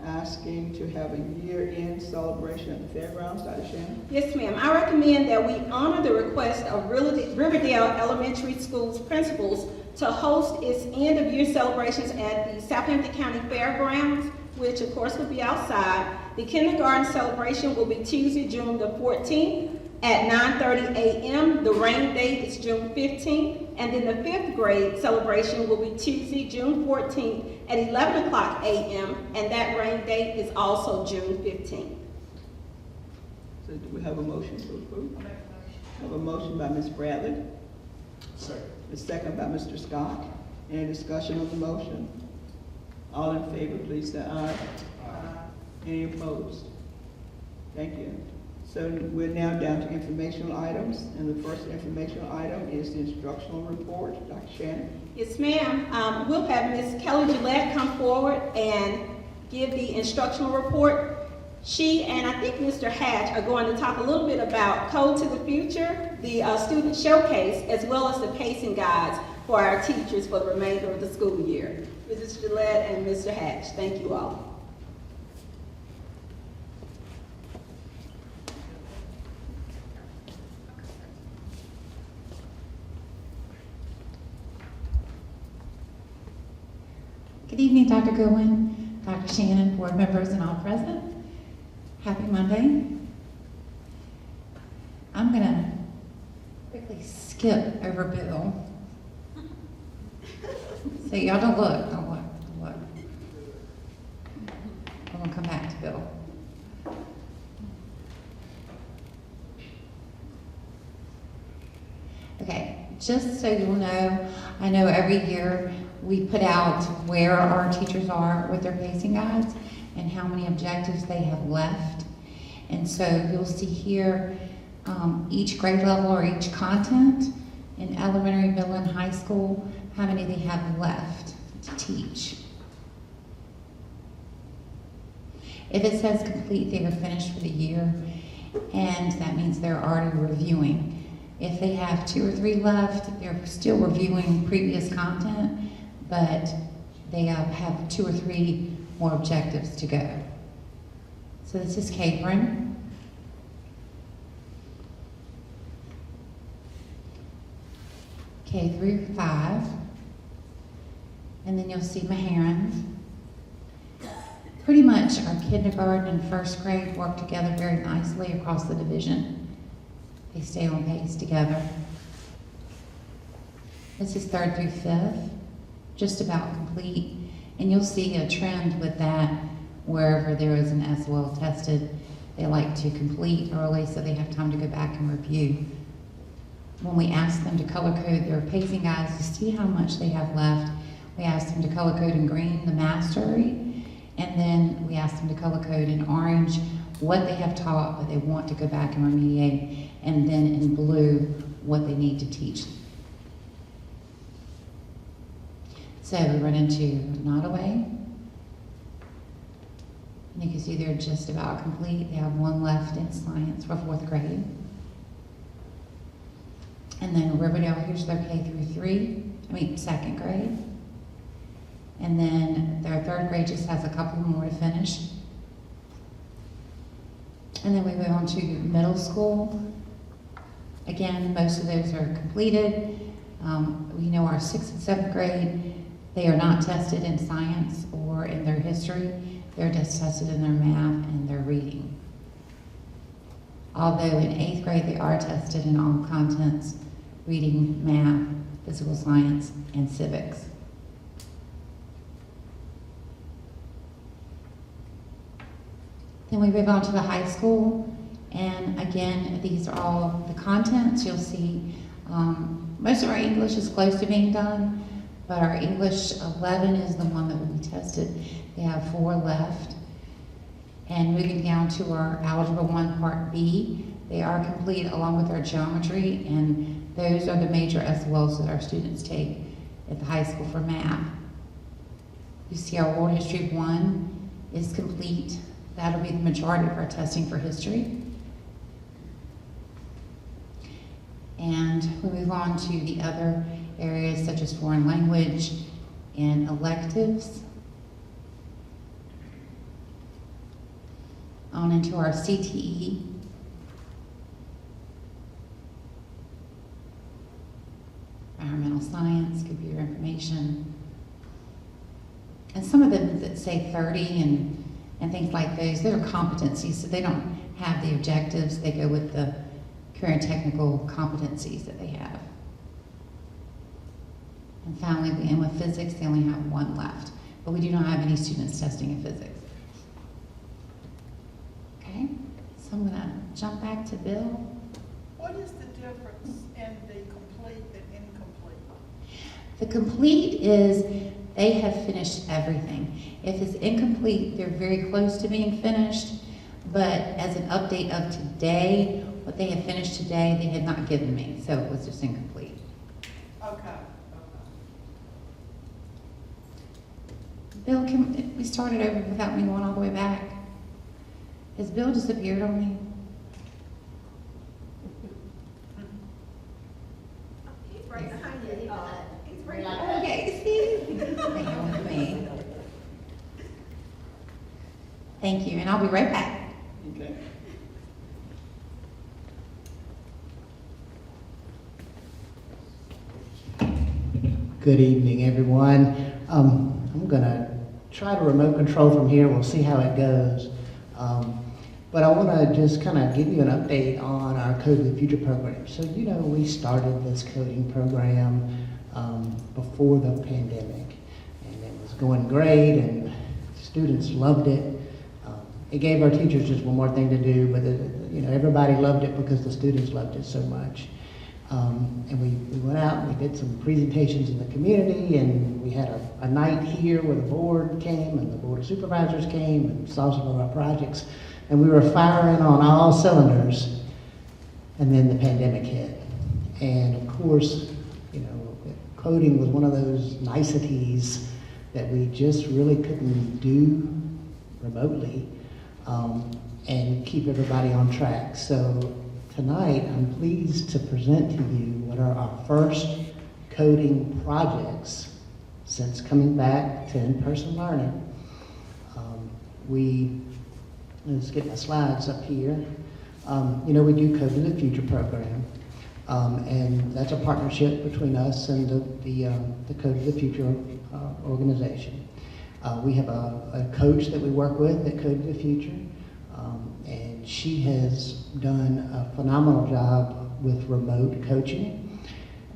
asking to have a year-end celebration at the fairgrounds. Dr. Shannon? Yes, ma'am. I recommend that we honor the request of Riverdale Elementary School's principals to host its end-of-year celebrations at the Southampton County Fairgrounds, which of course will be outside. The kindergarten celebration will be Tuesday, June the 14th at 9:30 a.m. The rain date is June 15th. And then the 5th grade celebration will be Tuesday, June 14th at 11 o'clock a.m. And that rain date is also June 15th. So do we have a motion to approve? I have a motion by Ms. Bradley. Second. A second by Mr. Scott. Any discussion on the motion? All in favor, please say aye. Aye. Any opposed? Thank you. So we're now down to informational items, and the first informational item is the instructional report. Dr. Shannon? Yes, ma'am. We'll have Ms. Kelly Gillette come forward and give the instructional report. She and I think Mr. Hatch are going to talk a little bit about Code to the Future, the student showcase, as well as the pacing guides for our teachers for the remainder of the school year. Mrs. Gillette and Mr. Hatch, thank you all. Good evening, Dr. Goodwin, Dr. Shannon, board members, and all present. Happy Monday. I'm going to quickly skip over Bill. So y'all don't look, don't look, don't look. I'm going to come back to Bill. Okay, just so you'll know, I know every year we put out where our teachers are with their pacing guides and how many objectives they have left. And so you'll see here each grade level or each content in elementary, middle, and high school, how many they have left to teach. If it says complete, they are finished for the year, and that means they're already reviewing. If they have 2 or 3 left, they're still reviewing previous content, but they have 2 or 3 more objectives to go. So this is Catherine. K through 5. And then you'll see Maharan. Pretty much our kindergarten and first grade work together very nicely across the division. They stay on pace together. This is 3rd through 5th, just about complete. And you'll see a trend with that wherever there is an SOL tested. They like to complete early so they have time to go back and review. When we ask them to color code their pacing guides to see how much they have left, we ask them to color code in green the mastery, and then we ask them to color code in orange what they have taught but they want to go back and remediate, and then in blue what they need to teach. So we run into Nottoway. And you can see they're just about complete. They have one left in science for 4th grade. And then Riverdale, here's their K through 2nd grade. And then their 3rd grade just has a couple more to finish. And then we move on to middle school. Again, most of those are completed. We know our 6th and 7th grade, they are not tested in science or in their history. They're just tested in their math and their reading. Although in 8th grade, they are tested in all contents: reading, math, physical science, and civics. Then we move on to the high school, and again, these are all the contents. You'll see most of our English is close to being done, but our English 11 is the one that will be tested. They have 4 left. And moving down to our Algebra 1 Part B, they are complete along with our geometry, and those are the major SOLs that our students take at the high school for math. You see our World History 1 is complete. That'll be the majority of our testing for history. And we move on to the other areas such as foreign language and electives. On into our CTE. Environmental science, computer information. And some of them that say 30 and things like those are competencies, so they don't have the objectives, they go with the current technical competencies that they have. And finally, we end with physics. They only have 1 left, but we do not have any students testing in physics. Okay, so I'm gonna jump back to Bill. What is the difference in the complete and incomplete? The complete is they have finished everything. If it's incomplete, they're very close to being finished, but as an update of today, what they have finished today, they had not given me, so it was just incomplete. Okay. Bill, can we start it over without me going all the way back? Has Bill disappeared on me? He's right behind you. He's right Oh, behind you. okay, see? Hang with me. Thank you, and I'll be right back. Okay. Good evening, everyone. I'm going to try to remote control from here. We'll see how it goes. But I want to just kind of give you an update on our Code of the Future program. So, you know, we started this coding program before the pandemic, and it was going great, and students loved it. It gave our teachers just one more thing to do, but you know, everybody loved it because the students loved it so much. And we went out and we did some presentations in the community, and we had a night here where the board came and the board of supervisors came and saw some of our projects, and we were firing on all cylinders, and then the pandemic hit. And of course, you know, coding was one of those niceties that we just really couldn't do remotely and keep everybody on track. So tonight, I'm pleased to present to you what are our first coding projects since coming back to in-person learning. Let's get my slides up here. You know, we do Code of the Future program, and that's a partnership between us and the Code of the Future organization. We have a coach that we work with at Code of the Future, and she has done a phenomenal job with remote coaching.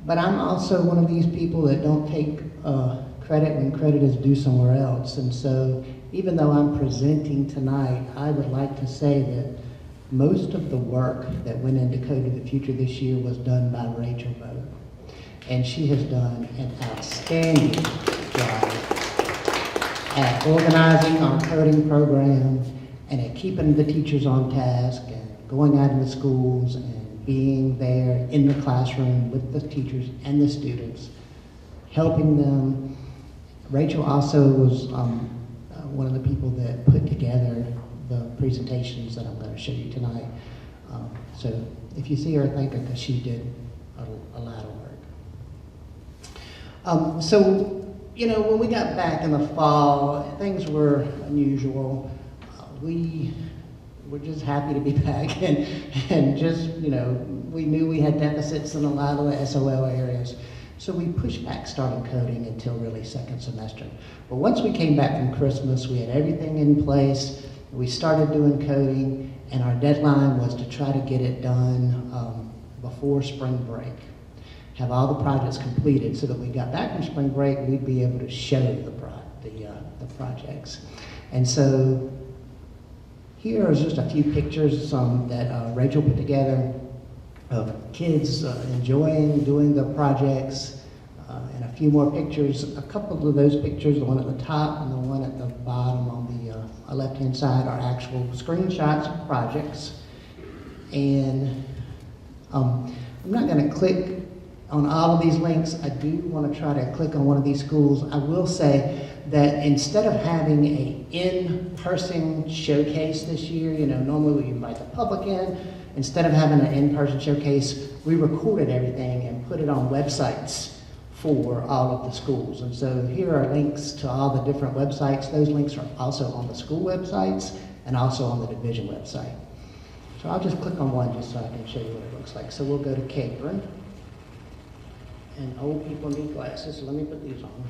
But I'm also one of these people that don't take credit when credit is due somewhere else. And so even though I'm presenting tonight, I would like to say that most of the work that went into Code of the Future this year was done by Rachel Lowe. And she has done an outstanding job at organizing our coding program and at keeping the teachers on task and going out into schools and being there in the classroom with the teachers and the students, helping them. Rachel also was one of the people that put together the presentations that I'm going to show you tonight. So if you see her, thank her, because she did a lot of work. So, you know, when we got back in the fall, things were unusual. We were just happy to be back and just, you know, we knew we had deficits in a lot of the SOL areas. So we pushed back starting coding until really second semester. But once we came back from Christmas, we had everything in place. We started doing coding, and our deadline was to try to get it done before spring break. Have all the projects completed so that we got back from spring break, we'd be able to show the projects. And so here is just a few pictures that Rachel put together of kids enjoying doing the projects, and a few more pictures. A couple of those pictures, the one at the top and the one at the bottom on the left-hand side, are actual screenshots of projects. And I'm not going to click on all of these links. I do want to try to click on one of these schools. I will say that instead of having an in-person showcase this year, you know, normally we invite the public in. Instead of having an in-person showcase, we recorded everything and put it on websites for all of the schools. And so here are links to all the different websites. Those links are also on the school websites and also on the division website. So I'll just click on one just so I can show you what it looks like. So we'll go to Caden. And old people need glasses, so let me put these on.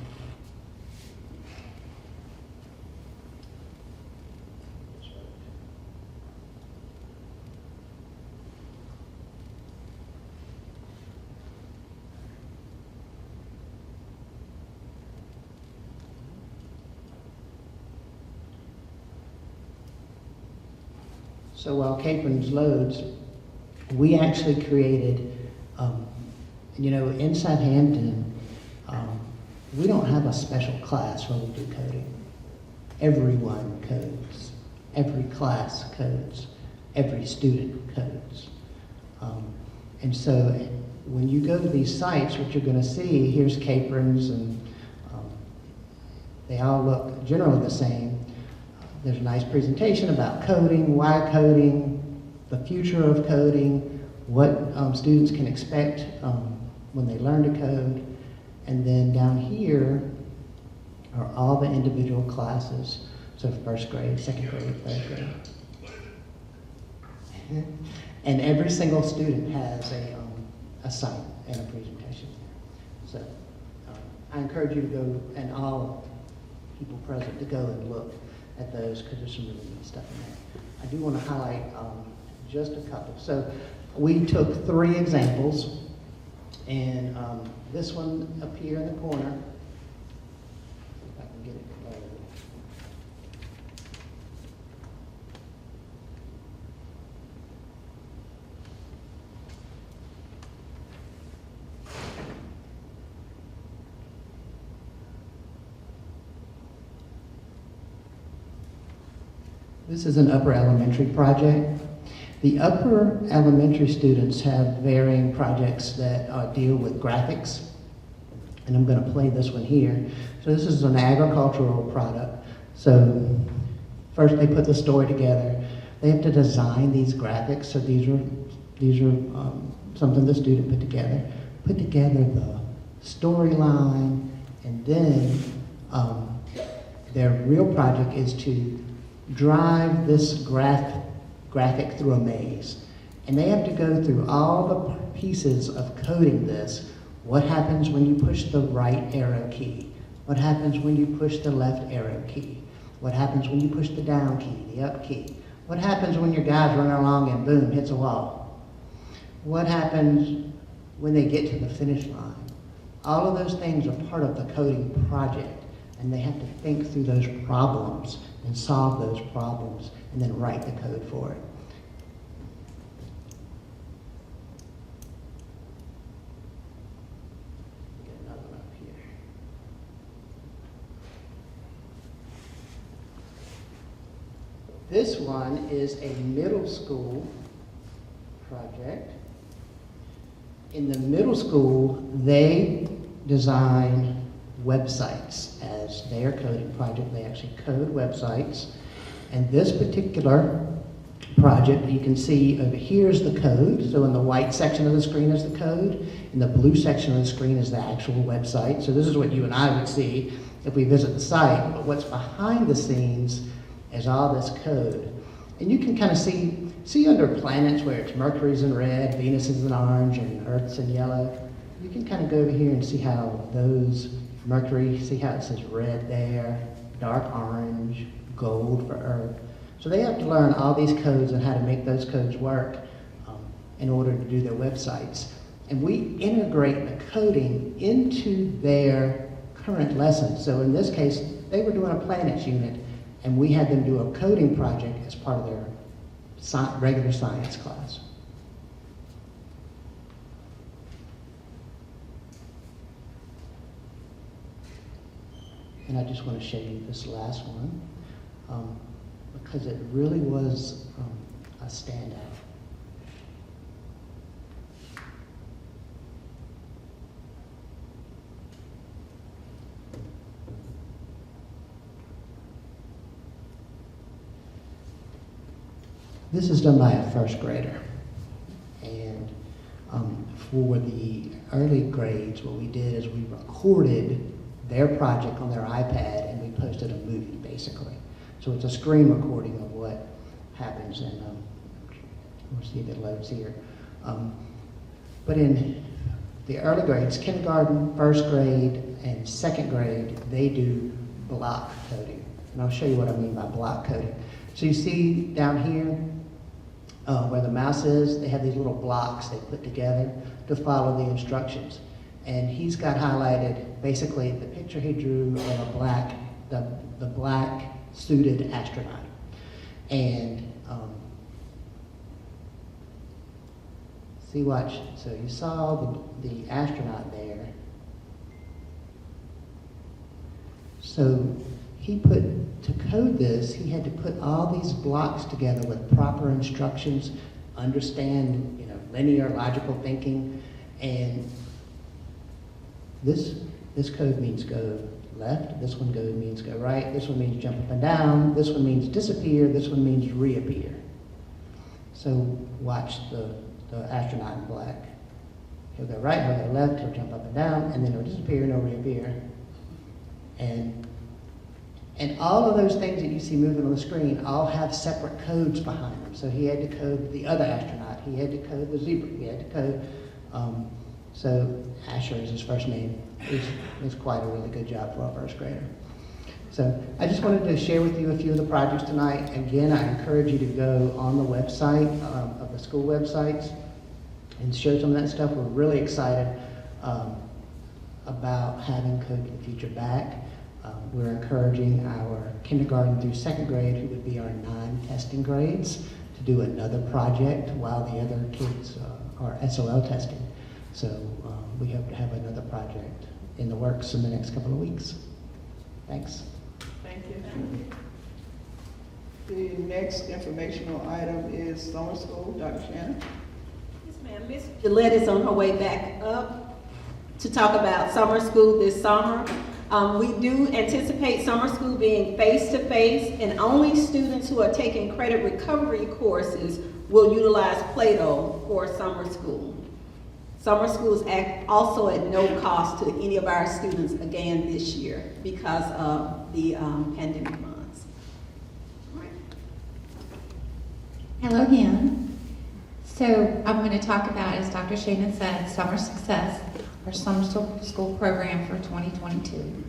So while Capron's loads, we actually created, you know, in Southampton, we don't have a special class when we do coding. Everyone codes. Every class codes. Every student codes. And so when you go to these sites, what you're going to see, here's Capron's, and they all look generally the same. There's a nice presentation about coding, why coding, the future of coding, what students can expect when they learn to code. And then down here are all the individual classes. So first grade, second grade, third grade. And every single student has a site and a presentation. So I encourage you to go, and all people present, to go and look at those, because there's some really neat stuff in there. I do want to highlight just a couple. So we took 3 examples, and this one up here in the corner, if I can get it loaded. This is an upper elementary project. The upper elementary students have varying projects that deal with graphics, and I'm going to play this one here. So this is an agricultural product. So first they put the story together. They have to design these graphics. So these are something the student put together. Put together the storyline, and then their real project is to drive this graphic through a maze. And they have to go through all the pieces of coding this. What happens when you push the right arrow key? What happens when you push the left arrow key? What happens when you push the down key, the up key? What happens when your guy's running along and boom, hits a wall? What happens when they get to the finish line? All of those things are part of the coding project, and they have to think through those problems and solve those problems and then write the code for it. Get another one up here. This one is a middle school project. In the middle school, they design websites as their coding project. They actually code websites. And this particular project, you can see over here is the code. So in the white section of the screen is the code. In the blue section of the screen is the actual website. So this is what you and I would see if we visit the site. But what's behind the scenes is all this code. And you can kind of see under planets where it's Mercury's in red, Venus is in orange, and Earth's in yellow. You can kind of go over here and see how those Mercury, see how it says red there, dark orange, gold for Earth. So they have to learn all these codes and how to make those codes work in order to do their websites. And we integrate the coding into their current lessons. So in this case, they were doing a planets unit, and we had them do a coding project as part of their regular science class. And I just want to show you this last one because it really was a standout. This is done by a first grader. And for the early grades, what we did is we recorded their project on their iPad and we posted a movie, basically. So it's a screen recording of what happens, and we'll see if it loads here. But in the early grades, kindergarten, first grade, and second grade, they do block coding. And I'll show you what I mean by block coding. So you see down here, where the mouse is, they have these little blocks they put together to follow the instructions. And he's got highlighted basically the picture he drew of the black suited astronaut. And see, watch. So you saw the astronaut there. So to code this, he had to put all these blocks together with proper instructions, understand, linear logical thinking, and this code means go left, this one means go right, this one means jump up and down, this one means disappear, this one means reappear. So watch the astronaut in black. He'll go right, he'll go left, he'll jump up and down, and then he'll disappear and he'll reappear. And all of those things that you see moving on the screen all have separate codes behind them. So he had to code the other astronaut. He had to code the zebra. He had to code. So Asher is his first name. It's quite a really good job for a first grader. So I just wanted to share with you a few of the projects tonight. Again, I encourage you to go on the website of the school websites and show some of that stuff. We're really excited about having Code for the Future back. We're encouraging our kindergarten through second grade, who would be our non-testing grades, to do another project while the other kids are SOL testing. So we hope to have another project in the works in the next couple of weeks. Thanks. Thank you. The next informational item is summer school. Dr. Shannon? Yes, ma'am. Miss Gillette is on her way back up to talk about summer school this summer. We do anticipate summer school being face-to-face, and only students who are taking credit recovery courses will utilize Play-Doh for summer school. Summer school is also at no cost to any of our students again this year because of the pandemic months. Hello again. So I'm going to talk about, as Dr. Shannon said, Summer Success, our summer school program for 2022.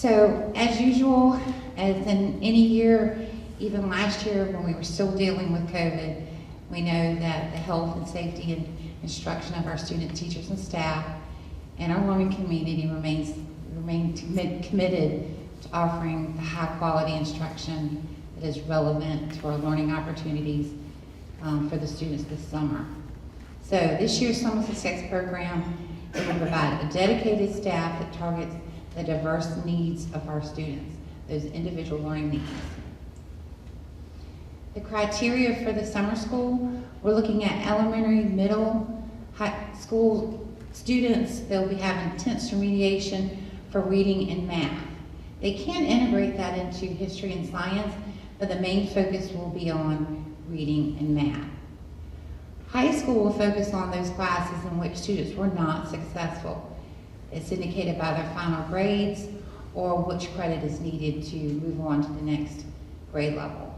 So as usual, as in any year, even last year when we were still dealing with COVID, we know that the health and safety and instruction of our students, teachers, and staff and our learning community remain committed to offering the high quality instruction that is relevant to our learning opportunities for the students this summer. So this year's Summer Success Program, it will provide a dedicated staff that targets the diverse needs of our students, those individual learning needs. The criteria for the summer school, we're looking at elementary, middle, high school students. They'll be having intense remediation for reading and math. They can integrate that into history and science, but the main focus will be on reading and math. High school will focus on those classes in which students were not successful. It's indicated by their final grades or which credit is needed to move on to the next grade level.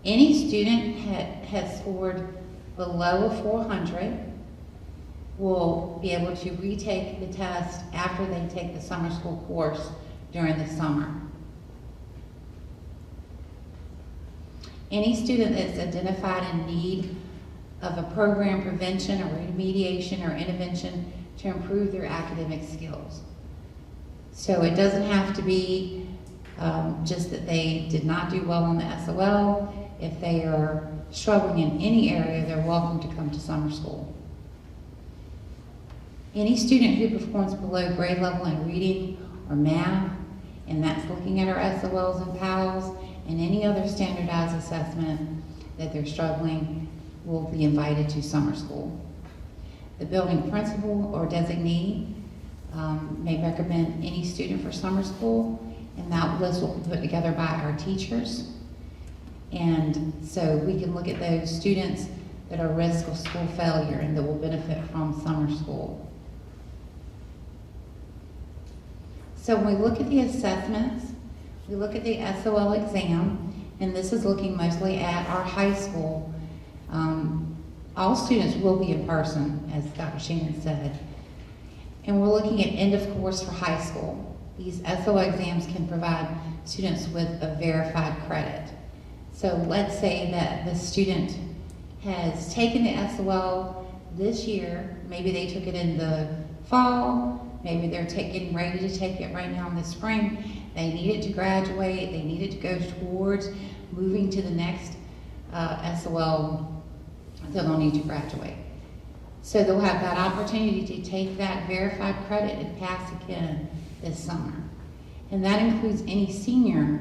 Any student has scored below a 400 will be able to retake the test after they take the summer school course during the summer. Any student that's identified in need of a program prevention or remediation or intervention to improve their academic skills. So it doesn't have to be just that they did not do well on the SOL. If they are struggling in any area, they're welcome to come to summer school. Any student who performs below grade level in reading or math, and that's looking at our SOLs and PALs, and any other standardized assessment that they're struggling, will be invited to summer school. The building principal or designee may recommend any student for summer school, and that list will be put together by our teachers. And so we can look at those students that are at risk of school failure and that will benefit from summer school. So when we look at the assessments, we look at the SOL exam, and this is looking mostly at our high school. All students will be in person, as Dr. Shannon said. And we're looking at end of course for high school. These SOL exams can provide students with a verified credit. So let's say that the student has taken the SOL this year, maybe they took it in the fall, maybe they're getting ready to take it right now in the spring. They needed to graduate, they needed to go towards moving to the next SOL, they'll need to graduate. So they'll have that opportunity to take that verified credit and pass again this summer. And that includes any senior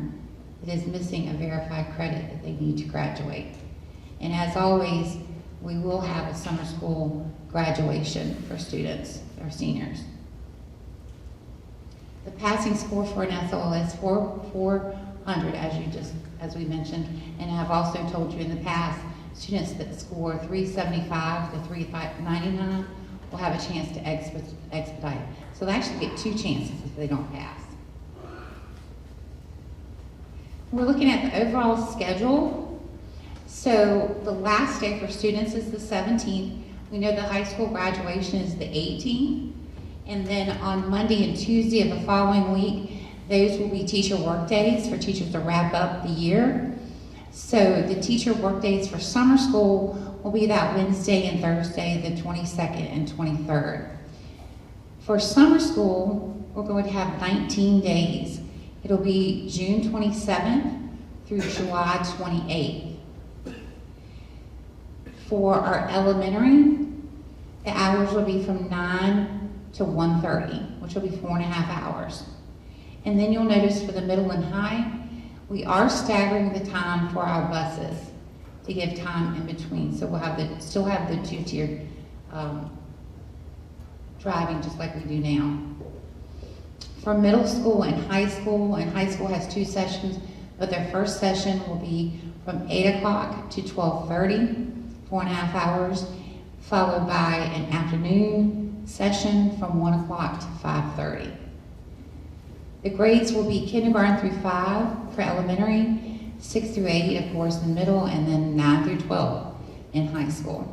that is missing a verified credit that they need to graduate. And as always, we will have a summer school graduation for students, our seniors. The passing score for an SOL is 400, as we mentioned, and I've also told you in the past, students that score 375 to 399 will have a chance to expedite. So they actually get 2 chances if they don't pass. We're looking at the overall schedule. So the last day for students is the 17th. We know the high school graduation is the 18th. And then on Monday and Tuesday of the following week, those will be teacher work days for teachers to wrap up the year. So the teacher work days for summer school will be that Wednesday and Thursday, the 22nd and 23rd. For summer school, we're going to have 19 days. It'll be June 27th through July 28th. For our elementary, the hours will be from 9 to 1:30, which will be 4.5 hours. And then you'll notice for the middle and high, we are staggering the time for our buses to give time in between. So we'll still have the 2-tier driving just like we do now. For middle school and high school has 2 sessions, but their first session will be from 8 o'clock to 12:30, 4.5 hours, followed by an afternoon session from 1 o'clock to 5:30. The grades will be kindergarten through 5 for elementary, 6 through 8, of course, in middle, and then 9 through 12 in high school.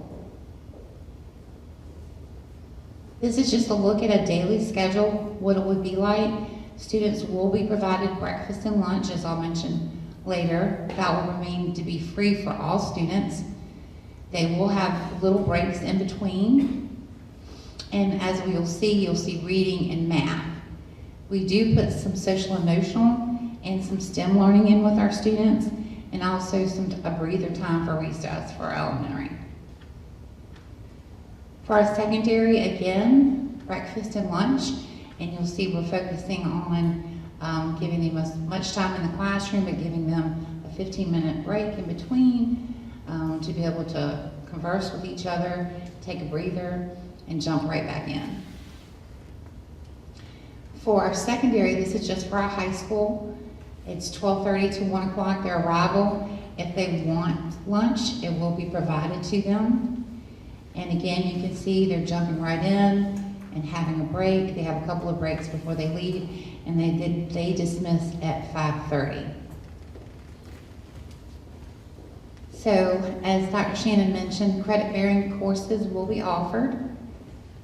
This is just a look at a daily schedule, what it would be like. students will be provided breakfast and lunch, as I'll mention later. That will remain to be free for all students. They will have little breaks in between. And as you'll see reading and math. We do put some social emotional and some STEM learning in with our students, and also a breather time for recess for our elementary. For our secondary, again, breakfast and lunch, and you'll see we're focusing on giving them as much time in the classroom, but giving them a 15-minute break in between to be able to converse with each other, take a breather, and jump right back in. For our secondary, this is just for our high school. It's 12:30 to 1 o'clock, their arrival. If they want lunch, it will be provided to them. And again, you can see they're jumping right in and having a break. They have a couple of breaks before they leave, and they dismiss at 5:30. So, as Dr. Shannon mentioned, credit-bearing courses will be offered.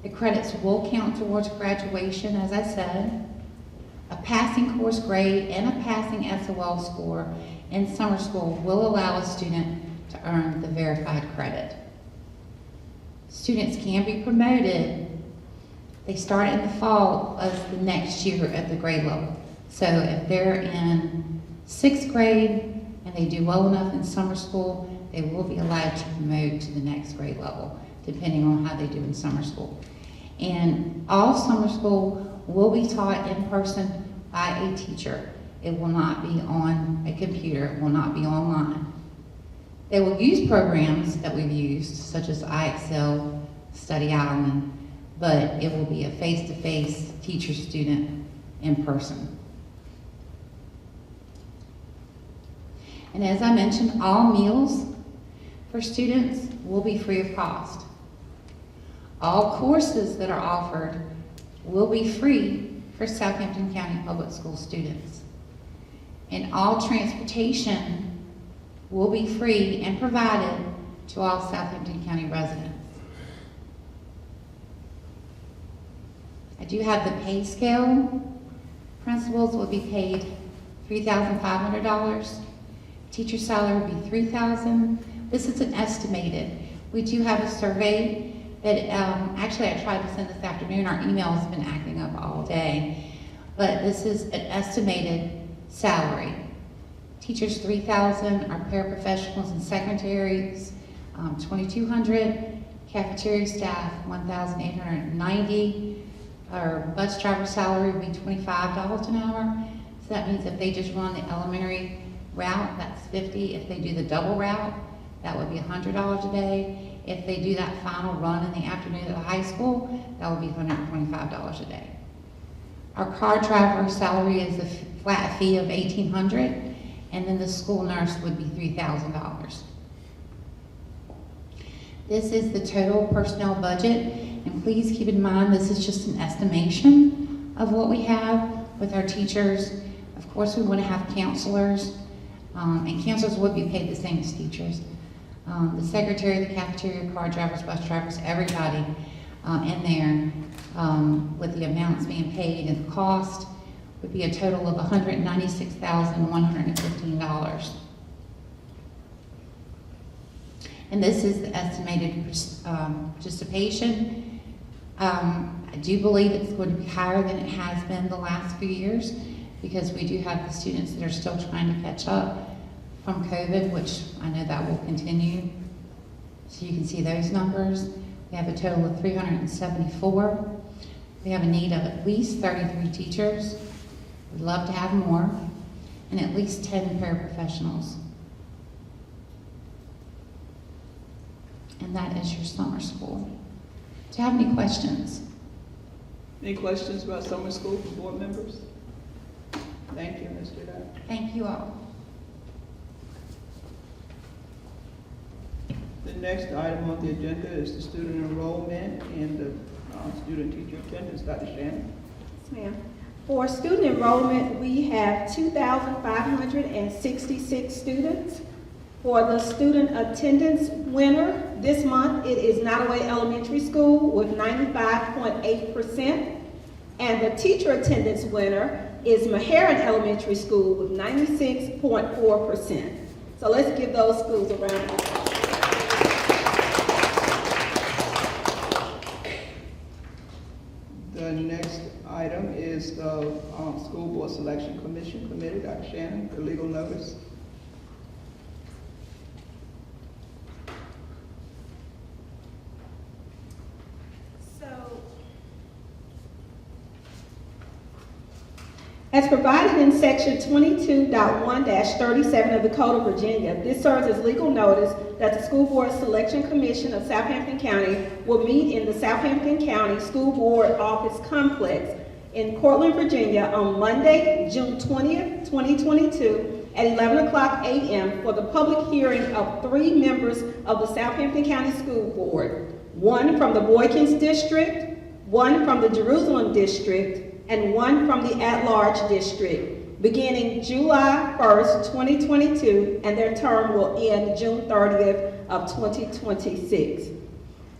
The credits will count towards graduation, as I said. A passing course grade and a passing SOL score in summer school will allow a student to earn the verified credit. Students can be promoted. They start in the fall of the next year at the grade level. So if they're in 6th grade and they do well enough in summer school, they will be allowed to promote to the next grade level, depending on how they do in summer school. And all summer school will be taught in person by a teacher. It will not be on a computer, it will not be online. They will use programs that we've used, such as iExcel, Study Island, but it will be a face-to-face teacher-student in person. And as I mentioned, all meals for students will be free of cost. All courses that are offered will be free for Southampton County Public School students. And all transportation will be free and provided to all Southampton County residents. I do have the pay scale. Principals will be paid $3,500. Teacher salary will be $3,000. This is an estimated. We do have a survey that actually I tried to send this afternoon. Our email has been acting up all day. But this is an estimated salary. Teachers $3,000, our paraprofessionals and secretaries $2,200, cafeteria staff $1,890. Our bus driver salary would be $25 an hour. So that means if they just run the elementary route, that's $50. If they do the double route, that would be $100 a day. If they do that final run in the afternoon at the high school, that would be $125 a day. Our car driver salary is a flat fee of $1,800, and then the school nurse would be $3,000. This is the total personnel budget, and please keep in mind this is just an estimation of what we have with our teachers. Of course, we want to have counselors, and counselors would be paid the same as teachers. The secretary, the cafeteria, car drivers, bus drivers, everybody in there with the amounts being paid and the cost would be a total of $196,115. And this is the estimated participation. I do believe it's going to be higher than it has been the last few years because we do have the students that are still trying to catch up from COVID, which I know that will continue. So you can see those numbers. We have a total of 374. We have a need of at least 33 teachers. We'd love to have more, and at least 10 paraprofessionals. And that is your summer school. Do you have any questions? Any questions about summer school for board members? Thank you, Mr. Dodd. Thank you all. The next item on the agenda is the student enrollment and the student teacher attendance. Dr. Shannon. Yes, ma'am. For student enrollment, we have 2,566 students. For the student attendance winner this month, it is Nottoway Elementary School with 95.8%. And the teacher attendance winner is Meharron Elementary School with 96.4%. So let's give those schools a round of applause. The next item is the School Board Selection Commission Committee. Dr. Shannon, the legal notice. As provided in section 22.1-37 of the Code of Virginia, this serves as legal notice that the School Board Selection Commission of Southampton County will meet in the Southampton County School Board Office Complex in Cortland, Virginia on Monday, June 20th, 2022 at 11 o'clock a.m. for the public hearing of 3 members of the Southampton County School Board, 1 from the Boykins District, 1 from the Jerusalem District, and 1 from the at-large district, beginning July 1st, 2022, and their term will end June 30th of 2026.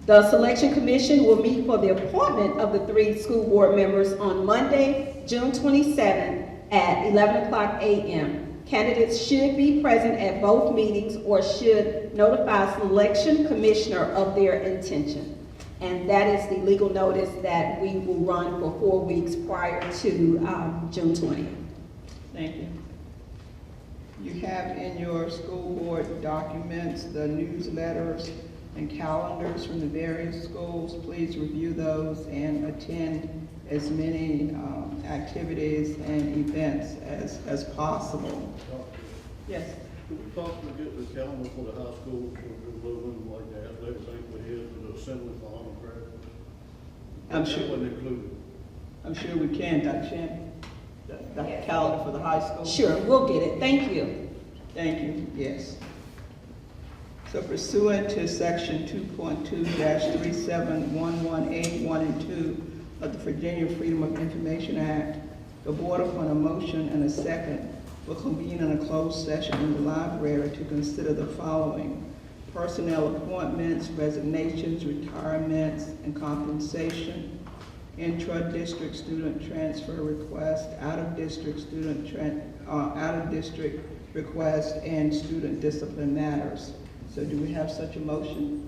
The Selection Commission will meet for the appointment of the 3 school board members on Monday, June 27th at 11 o'clock a.m. Candidates should be present at both meetings or should notify Selection Commissioner of their intention. And that is the legal notice that we will run for 4 weeks prior to June 20th. Thank you. You have in your school board documents the newsletters and calendars from the various schools. Please review those and attend as many activities and events as possible. Yes. Could we possibly get the calendar for the high school, for the blue and like that, everything we had for the assembly for honor practice? I'm sure. That wasn't included. I'm sure we can, Dr. Shannon. The calendar for the high school. Sure, we'll get it. Thank you. Thank you, yes. So pursuant to section 2.2-37118, 1 and 2 of the Virginia Freedom of Information Act, the board upon a motion and a second will convene in a closed session in the library to consider the following: personnel appointments, resignations, retirements, and compensation, intra-district student transfer request, out-of-district request, and student discipline matters. So do we have such a motion?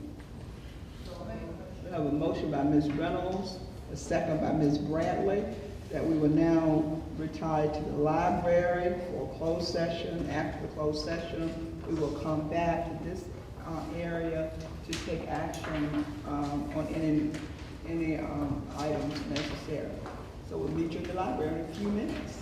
We have a motion by Ms. Reynolds, a second by Ms. Bradley, that we will now retire to the library for a closed session. After the closed session, we will come back to this area to take action on any items necessary. So we'll meet you in the library in a few minutes.